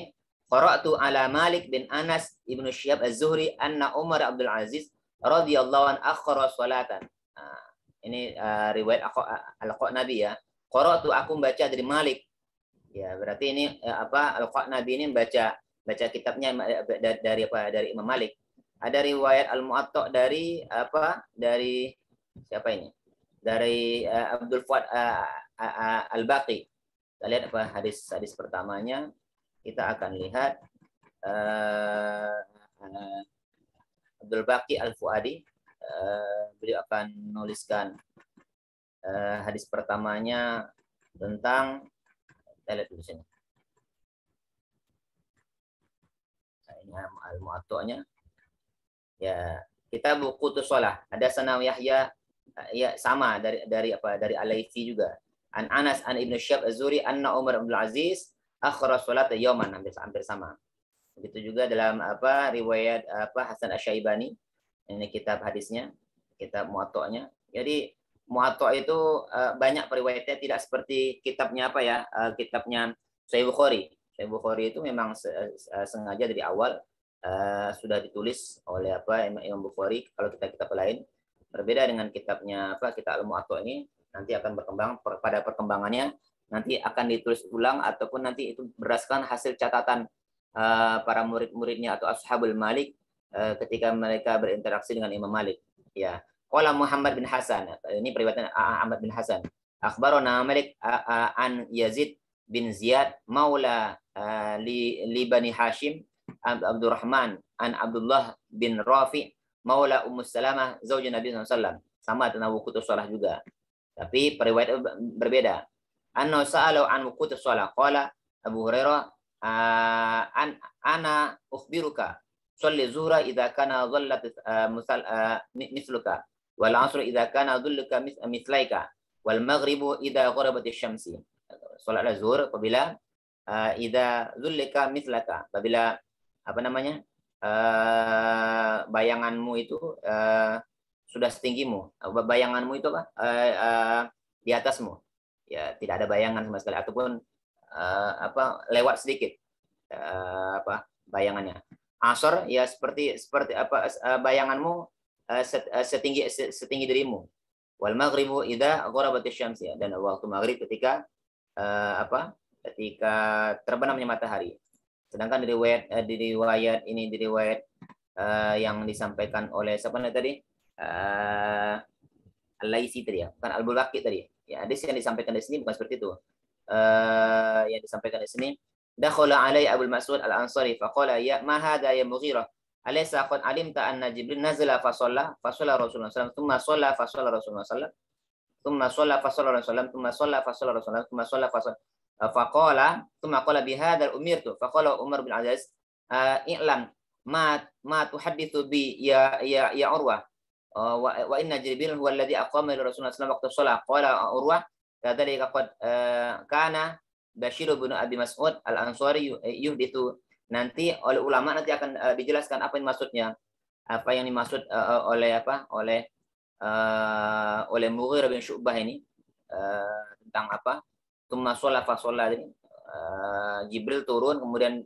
qara'tu ala Malik bin Anas ibnu Syihab Az-Zuhri anna Umar Abdul Aziz radhiyallahu an akhara salatan. Ini riwayat Al-Qanabi ya. Qara'tu aku membaca dari Malik. Ya, berarti ini Al-Qanabi ini baca kitabnya dari Imam Malik. Ada riwayat Al-Muwatta' dari siapa ini? Dari Abdul Fuad Al-Baqi. Kita lihat hadis pertamanya. Kita akan lihat Abdul Baqi Al-Fuadi. Beliau akan menuliskan hadis pertamanya tentang, kita lihat dulu sini. Nah, ini Al-Muwatta'nya. Ya, kita wuqutus shalah. Ada Sanawi Yahya ya sama dari Al-Laitsi juga. An Anas an Ibnu Syihab Az-Zuhri anna Umar Abdul Aziz akhara salat yauman, hampir sama. Begitu juga dalam riwayat Hasan Asy-Syaibani. Ini kitab hadisnya, kitab Muwatta'nya. Jadi Muwatta' itu banyak periwayatnya, tidak seperti kitabnya kitabnya Sahih Bukhari. Sahih Bukhari itu memang sengaja dari awal sudah ditulis oleh Imam Bukhari. Kalau kitab lain berbeda dengan kitabnya kitab Al-Muwatta' ini, nanti akan berkembang pada perkembangannya, nanti akan ditulis ulang ataupun nanti itu berdasarkan hasil catatan para murid-muridnya atau ashabul Malik ketika mereka berinteraksi dengan Imam Malik. Ya, qala Muhammad bin Hasan, ini periwayatan Ahmad bin Hasan. Akhbarana Malik an Yazid bin Ziyad maula li Bani Hashim Abdurrahman an Abdullah bin Rafi maula Ummu Salamah zauj Nabi SAW. Sama tentang wuqutus shalah juga. Tapi periwayat berbeda. Anna sa'alu an wuqutus shalah. Qala Abu Hurairah ana ukhbiruka shalli zuhra idza kana dhallat mithluka wal 'asr idza kana dhulluka mithlaika wal maghribu idza gharabat asy-syamsi. Salat zuhur apabila idza dhullika mithlaka, apabila bayanganmu itu sudah setinggimu, bayanganmu itu di atasmu, ya tidak ada bayangan sama sekali ataupun lewat sedikit bayangannya. Asar ya seperti bayanganmu setinggi dirimu. Wal maghribu idza gharabatisy syams, dan waktu maghrib ketika ketika terbenamnya matahari. Sedangkan di riwayat yang disampaikan oleh siapa tadi? Al-Laitsi tadi ya, bukan Al-Bulaqi tadi. Ya, hadis yang disampaikan di sini bukan seperti itu. Yang disampaikan di sini, dakhala alai Abu Mas'ud Al-Ansari faqala ya ma hadha ya Mughirah alaysa qad alimta anna Jibril nazala fa shalla Rasulullah sallallahu alaihi wasallam thumma shalla fa shalla Rasulullah sallallahu thumma shalla fa shalla Rasulullah thumma shalla fa shalla Rasulullah thumma shalla fa faqala thumma qala bihadzal umirtu faqala Umar bin Aziz i'lam ma tuhadditsu bi ya Urwah wa inna Jibril huwa alladhi aqama li Rasulullah sallallahu alaihi wasallam waqta shalah. Qala Urwah kadzalika qad kana Bashir bin Abi Mas'ud Al-Ansari yuhditsu. Nanti oleh ulama nanti akan dijelaskan apa yang maksudnya, apa yang dimaksud oleh Mughirah bin Syu'bah ini tentang apa? Tsumma shalla fa shalla ini. Jibril turun, kemudian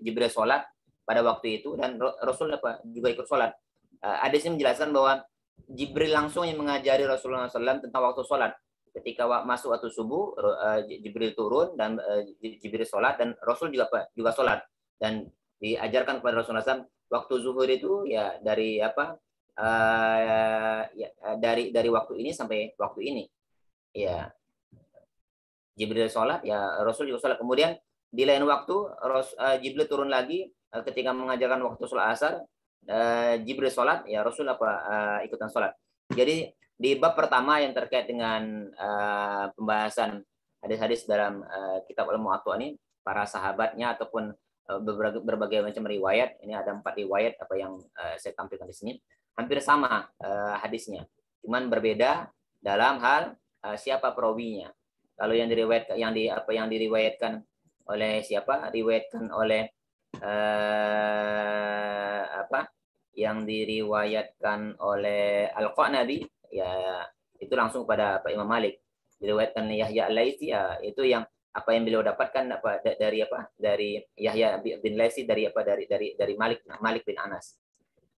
Jibril sholat pada waktu itu, dan Rasul juga ikut sholat. Hadisnya menjelaskan bahwa Jibril langsung yang mengajari Rasulullah SAW tentang waktu sholat. Ketika masuk waktu subuh, Jibril turun dan Jibril sholat, dan Rasul juga sholat, dan diajarkan kepada Rasulullah SAW waktu zuhur itu ya dari dari waktu ini sampai waktu ini. Ya, Jibril sholat, ya Rasul juga sholat. Kemudian di lain waktu Jibril turun lagi ketika mengajarkan waktu sholat asar. Jibril sholat, ya Rasul ikutan sholat. Jadi di bab pertama yang terkait dengan pembahasan hadis-hadis dalam kitab Al-Muwatta ini, para sahabatnya ataupun berbagai macam riwayat, ini ada 4 riwayat apa yang saya tampilkan di sini, hampir sama hadisnya, cuman berbeda dalam hal siapa perawinya. Kalau yang diriwayatkan oleh siapa? Diriwayatkan oleh yang diriwayatkan oleh Al-Qanabi, ya itu langsung pada Imam Malik. Diriwayatkan Yahya Al-Laitsi, ya itu yang apa yang beliau dapatkan dari Yahya bin Laitsi dari Malik bin Anas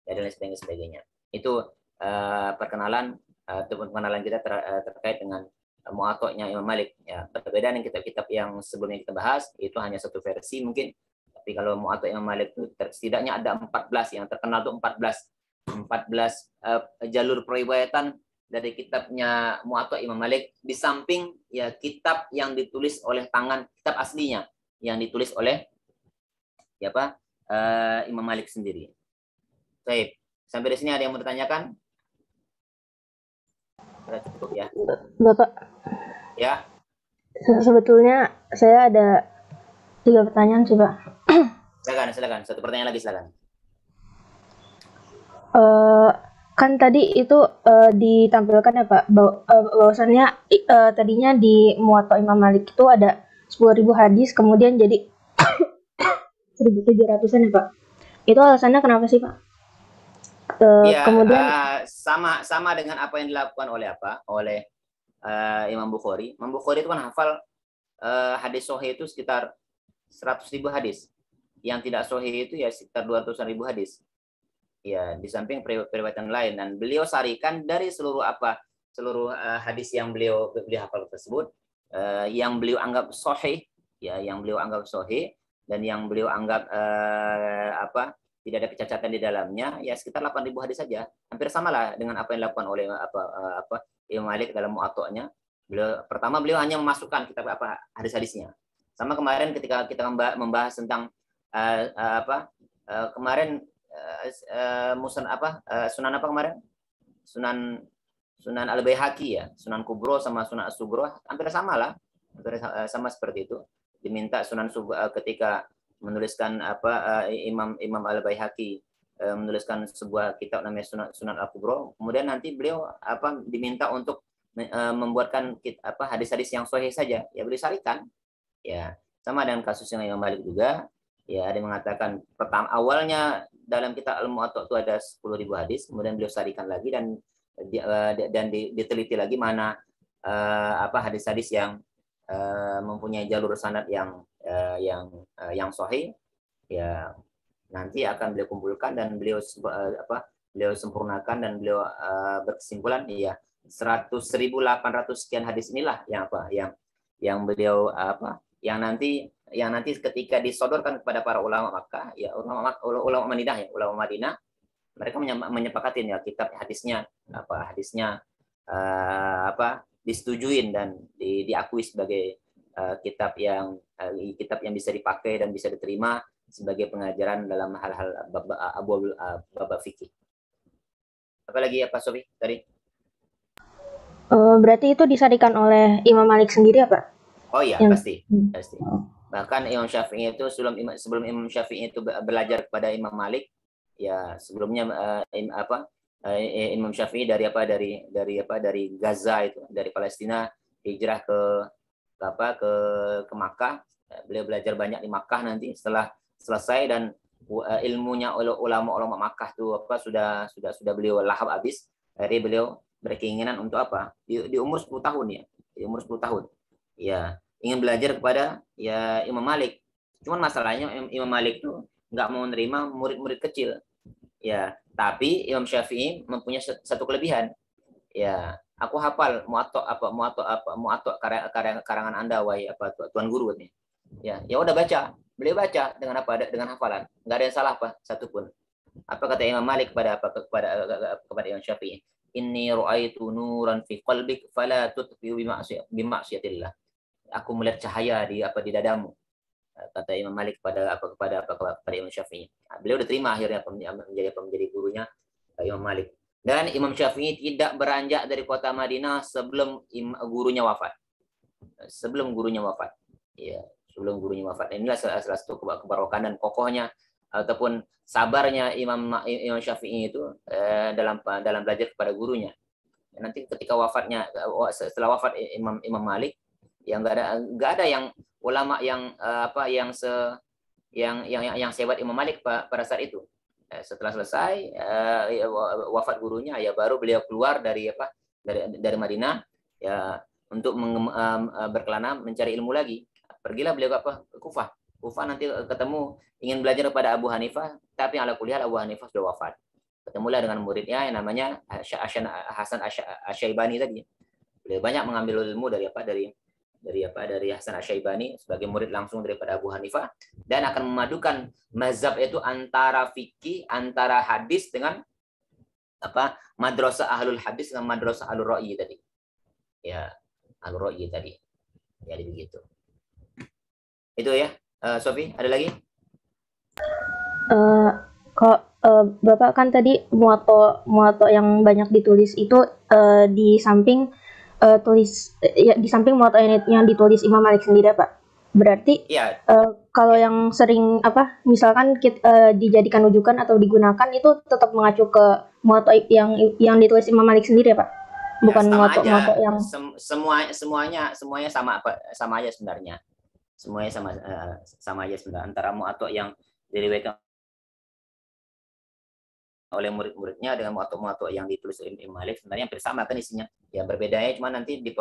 dan lain sebagainya. Itu perkenalan kita terkait dengan Muwatta'nya Imam Malik. Ya, perbedaan yang kitab-kitab yang sebelumnya kita bahas itu hanya satu versi mungkin. Tapi kalau Muwatta' Imam Malik itu setidaknya ada 14, yang terkenal itu 14 jalur periwayatan dari kitabnya Muwatta' Imam Malik, di samping ya kitab yang ditulis oleh tangan, kitab aslinya yang ditulis oleh Imam Malik sendiri. Baik, sampai di sini ada yang mau ditanyakan? Sudah cukup ya. Bapak. Ya. Sebetulnya saya ada 3 pertanyaan sih, Pak. Silakan. Satu pertanyaan lagi, silakan. Kan tadi itu ditampilkan ya Pak, bahwasannya tadinya di Muwatta Imam Malik itu ada 10.000 hadis, kemudian jadi 1.700-an ya Pak. Itu alasannya kenapa sih Pak? Kemudian sama dengan apa yang dilakukan oleh Imam Bukhari. Imam Bukhari itu kan hafal hadis sahih itu sekitar 100.000 hadis. Yang tidak sahih itu ya sekitar 200.000 hadis. Ya, di samping periwayatan lain, dan beliau sarikan dari seluruh hadis yang beliau hafal tersebut, yang beliau anggap sahih, ya, yang beliau anggap sahih dan yang beliau anggap tidak ada kecacatan di dalamnya, ya sekitar 8.000 hadis saja. Hampir samalah dengan apa yang dilakukan oleh Imam Malik dalam Muwatta'nya. Beliau hanya memasukkan kitab hadis-hadisnya. Sama kemarin ketika kita membahas tentang Sunan kemarin? Sunan Al-Baihaqi, ya, Sunan Kubro sama Sunan As-Sugro hampir sama lah, sama seperti itu. Diminta Sunan ketika menuliskan Imam Al-Baihaqi menuliskan sebuah kitab namanya Sunan Al-Kubro, kemudian nanti beliau diminta untuk membuatkan hadis-hadis yang sahih saja, ya beliau sarikan. Ya, sama dengan kasus yang Imam Malik juga. Ya, ada yang mengatakan pertama awalnya dalam kitab Al-Muwatta' itu ada 10.000 hadis, kemudian beliau sarikan lagi dan diteliti lagi mana hadis-hadis yang mempunyai jalur sanad yang sahih, ya nanti akan beliau kumpulkan dan beliau sempurnakan dan beliau berkesimpulan, ya 100.800 sekian hadis inilah yang beliau yang nanti ketika disodorkan kepada para ulama Makkah, ya ulama Madinah, mereka menyepakati ya kitab hadisnya disetujuin dan diakui sebagai kitab yang bisa dipakai dan bisa diterima sebagai pengajaran dalam hal-hal bab fikih. Apalagi ya Pak Sofi tadi? Berarti itu disarikan oleh Imam Malik sendiri ya Pak? Oh iya, pasti. Bahkan Imam Syafi'i itu sebelum Imam Syafi'i itu belajar kepada Imam Malik, ya sebelumnya Imam Syafi'i dari Gaza itu, dari Palestina hijrah ke Makkah. Beliau belajar banyak di Makkah, nanti setelah selesai dan ilmunya ulama Makkah itu sudah beliau lahap habis. Akhirnya beliau berkeinginan untuk di umur 10 tahun ya. Di umur 10 tahun. Ya, ingin belajar kepada ya Imam Malik. Cuman masalahnya Imam Malik itu nggak mau menerima murid-murid kecil. Ya, tapi Imam Syafi'i mempunyai satu kelebihan. Ya, aku hafal Muwatta' karangan Anda wahai tuan guru nih. Ya udah baca. Beliau baca dengan hafalan. Enggak ada yang salah satupun. Apa kata Imam Malik kepada Imam Syafi'i? Inni ra'aitu nuran fi qalbik fala tutfi'u bima'siyatillah. Aku melihat cahaya di dadamu. Kata Imam Malik kepada Imam Syafi'i. Beliau diterima akhirnya menjadi gurunya Imam Malik. Dan Imam Syafi'i tidak beranjak dari kota Madinah sebelum gurunya wafat. Sebelum gurunya wafat. Ya, sebelum gurunya wafat. Inilah salah satu kebarokan dan kokohnya ataupun sabarnya Imam Syafi'i itu dalam belajar kepada gurunya. Nanti ketika wafatnya, setelah wafat Imam Malik, yang nggak ada yang ulama yang yang sehebat Imam Malik pada saat itu. Setelah selesai wafat gurunya, ya baru beliau keluar dari dari Madinah ya untuk berkelana mencari ilmu lagi. Pergilah beliau ke Kufah. Kufah nanti ketemu ingin belajar kepada Abu Hanifah, tapi ala kulli hal Abu Hanifah sudah wafat. Ketemulah dengan muridnya yang namanya Hasan Asy-Syaibani tadi. Beliau banyak mengambil ilmu dari Hasan Asy-Syaibani sebagai murid langsung daripada Abu Hanifah, dan akan memadukan mazhab itu antara fikih, antara hadis dengan madrasah ahlul hadis dengan madrasah ahlul ra'yi tadi. Ya, ahlul ra'yi tadi. Jadi begitu. Itu ya, Sofi, ada lagi? Bapak kan tadi muwatta yang banyak ditulis itu di samping di samping muwatta yang ditulis Imam Malik sendiri, Pak. Berarti ya. Kalau yang sering misalkan dijadikan rujukan atau digunakan itu tetap mengacu ke muwatta yang ditulis Imam Malik sendiri, Pak. Bukan muwatta yang semuanya sama aja sebenarnya. Semuanya sama aja sebenarnya, antara muwatta yang diriwayatkan oleh murid-muridnya dengan muwatta yang ditulis oleh Imam Malik sebenarnya hampir sama kan isinya. Ya berbedanya cuma nanti di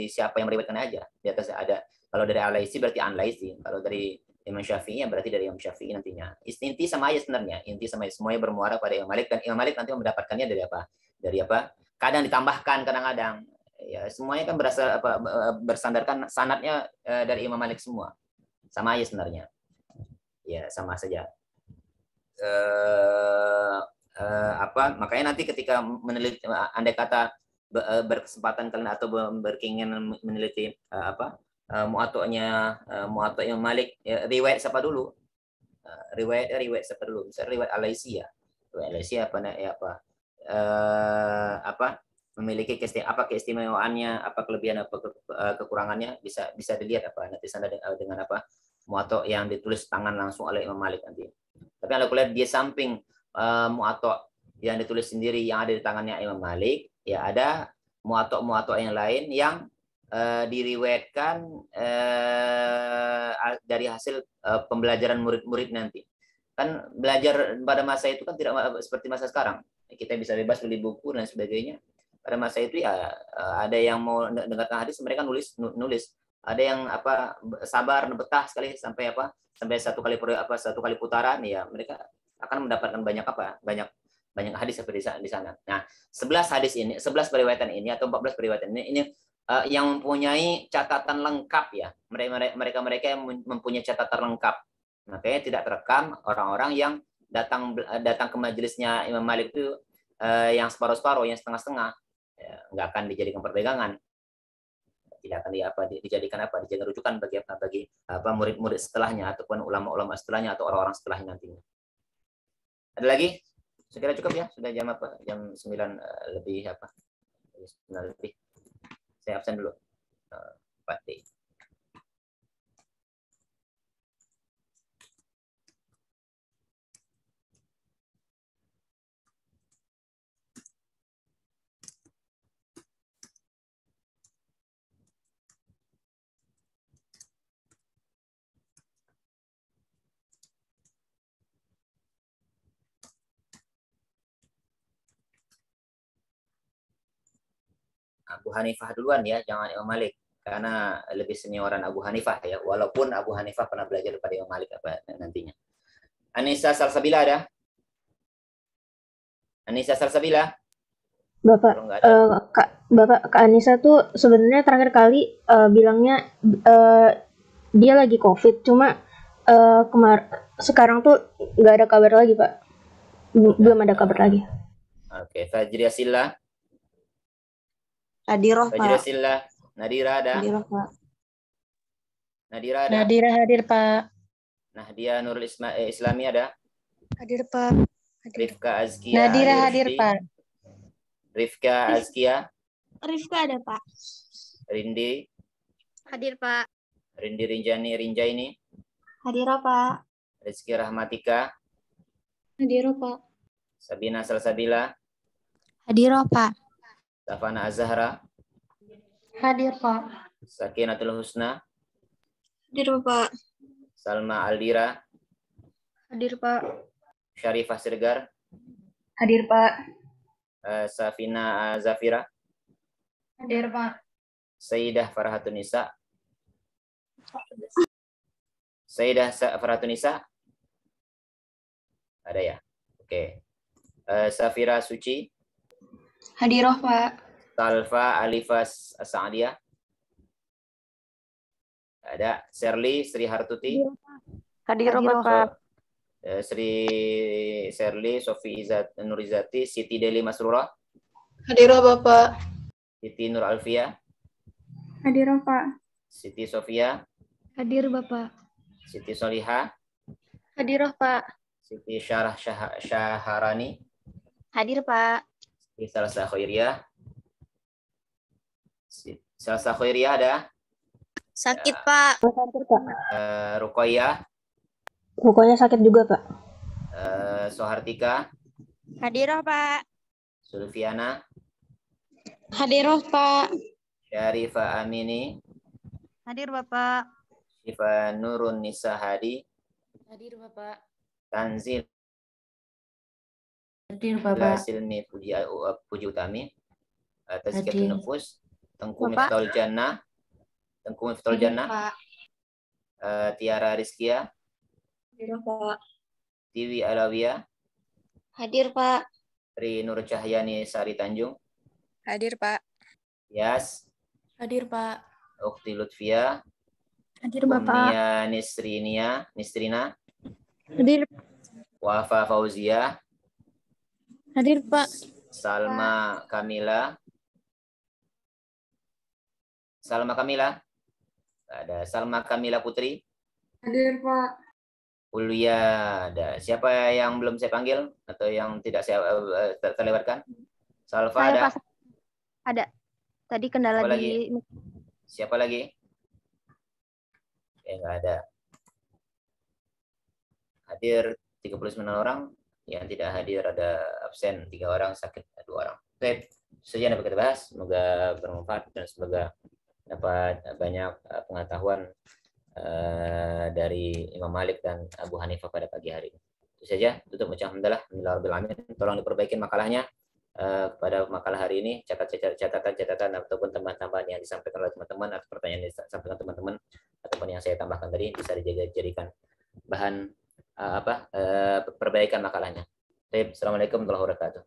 siapa yang meriwayatkan aja. Di atas ada, kalau dari Al-Laisi berarti An-Laisi, kalau dari Imam Syafi'i ya berarti dari Imam Syafi'i nantinya. Inti sama aja sebenarnya. Inti sama semuanya bermuara pada Imam Malik, dan Imam Malik nanti mendapatkannya dari apa? Dari apa? Kadang ditambahkan, kadang-kadang. Ya semuanya kan bersandarkan sanadnya dari Imam Malik semua. Sama aja sebenarnya. Ya sama saja. Makanya nanti ketika meneliti, andai kata berkesempatan kalian atau berkeinginan meneliti muwatta Imam Malik, riwayat siapa dulu? Riwayat siapa dulu? Misalnya riwayat Al-Laisi ya. Riwayat Al-Laisi memiliki keistimewaannya, apa kelebihan, apa kekurangannya, bisa dilihat nanti sana dengan muwatta yang ditulis tangan langsung oleh Imam Malik nanti. Tapi kalau lihat di samping muwatta yang ditulis sendiri yang ada di tangannya Imam Malik, ya ada muwatta yang lain yang diriwayatkan dari hasil pembelajaran murid-murid nanti. Kan belajar pada masa itu kan tidak seperti masa sekarang. Kita bisa bebas beli buku dan sebagainya. Pada masa itu ya ada yang mau dengarkan hadis, mereka nulis. Ada yang sabar betah sekali sampai satu kali putaran, ya mereka akan mendapatkan banyak hadis seperti di sana. Nah, 11 periwayatan ini atau 14 periwayatan ini yang mempunyai catatan lengkap ya. Mereka yang mempunyai catatan lengkap. Makanya tidak terekam orang-orang yang datang ke majelisnya Imam Malik itu yang separuh-separuh, yang setengah-setengah. Ya, nggak akan dijadikan perpegangan. Tidak akan dijadikan rujukan bagi murid-murid setelahnya ataupun ulama-ulama setelahnya atau orang-orang setelahnya nantinya. Ada lagi? Sekira cukup ya, sudah jam 9 lebih 9 lebih. Saya absen dulu. Pak D. Abu Hanifah duluan ya, jangan Imam Malik, karena lebih senioran Abu Hanifah ya, walaupun Abu Hanifah pernah belajar pada Imam Malik nantinya. Anissa Salsabila ada? Anissa Salsabila? Bapak, Kak Anissa tuh sebenarnya terakhir kali bilangnya dia lagi COVID, cuma sekarang tuh nggak ada kabar lagi, Pak. Belum ada kabar lagi. Oke, Fajria Silla. Nadiroh, Pak. Fajria Silla. Nadira ada? Nadira ada? Nadira hadir, Pak. Nahdia Nurul Islami ada? Hadir, Pak. Rifka Azkia. Nadira hadir, Pak. Rifka Azkia. Rifka ada, Pak. Rindi. Hadir, Pak. Rindi Rinjaini. Hadir, Pak. Rizky Rahmatika. Hadir, Pak. Sabina Salsabila. Hadir, Pak. Safana Azhara. Hadir, Pak. Sakinatul Husna. Hadir, Pak. Salma Aldira. Hadir, Pak. Syarifah Siregar. Hadir, Pak. Safina Zafira. Hadir, Pak. Sayyidah Farhatun Nisa. Sayyidah Farhatun Nisa. Ada ya? Oke. Safira Suci. Hadir, Pak. Talfa Alifas Sa'adiyah. Ada Sherly Sri Hartuti. Hadir, Pak. Sri Sherly Sofi Nurizati. Siti Deli Masrurah. Hadir, Bapak. Siti Nur Alfia. Hadir, Pak. Siti Sofia. Hadir, Bapak. Siti Soliha. Hadir, Pak. Siti Syarah Syaharani. Hadir, Pak. Siti Salsa Khairiyah. Salsa Khairiyah ada. Sakit, Pak. Ruqayyah. Pokoknya sakit juga, Pak. Sohartika. Hadir, Pak. Sulfiana. Hadir, Pak. Syarifah Amini. Hadir, Bapak. Syifa Nurun Nisa Hadi. Hadir, Bapak. Tanzil Hadir, Bapak. Silmi Puji Utami. Tazkiyatun Hadir. Nufus. Tengku Bapak. Miftahul Jannah. Tengku Miftahul Jannah. Tiara Rizkia. Hadir, Pak. Tiwi Alawiyah. Hadir, Pak. Tri Nur Cahyani Sari Tanjung. Hadir, Pak. Yas. Hadir, Pak. Ukhti Lutfia. Hadir, Umnia Nisrina. Hadir. Wafa Fauzia. Hadir, Pak. Salma Kamila. Ada Salma Kamila Putri. Hadir, Pak. Ulya ada. Siapa yang belum saya panggil atau yang tidak saya terlewatkan? Salva Saya, ada. Pak. Ada. Tadi kendala Siapa di... Siapa lagi? Nggak ada. Hadir 39 orang. Yang tidak hadir ada absen 3 orang, sakit 2 orang. Oke, itu saja yang dapat kita bahas. Semoga bermanfaat dan semoga dapat banyak pengetahuan dari Imam Malik dan Abu Hanifah pada pagi hari ini. Itu saja. Tutup alhamdulillah. Alhamdulillah. Tolong diperbaiki makalahnya. Pada makalah hari ini catatan ataupun tambahan-tambahan yang disampaikan oleh teman-teman atau pertanyaan yang disampaikan teman-teman ataupun yang saya tambahkan tadi bisa dijadikan bahan perbaikan makalahnya. Assalamualaikum warahmatullahi wabarakatuh.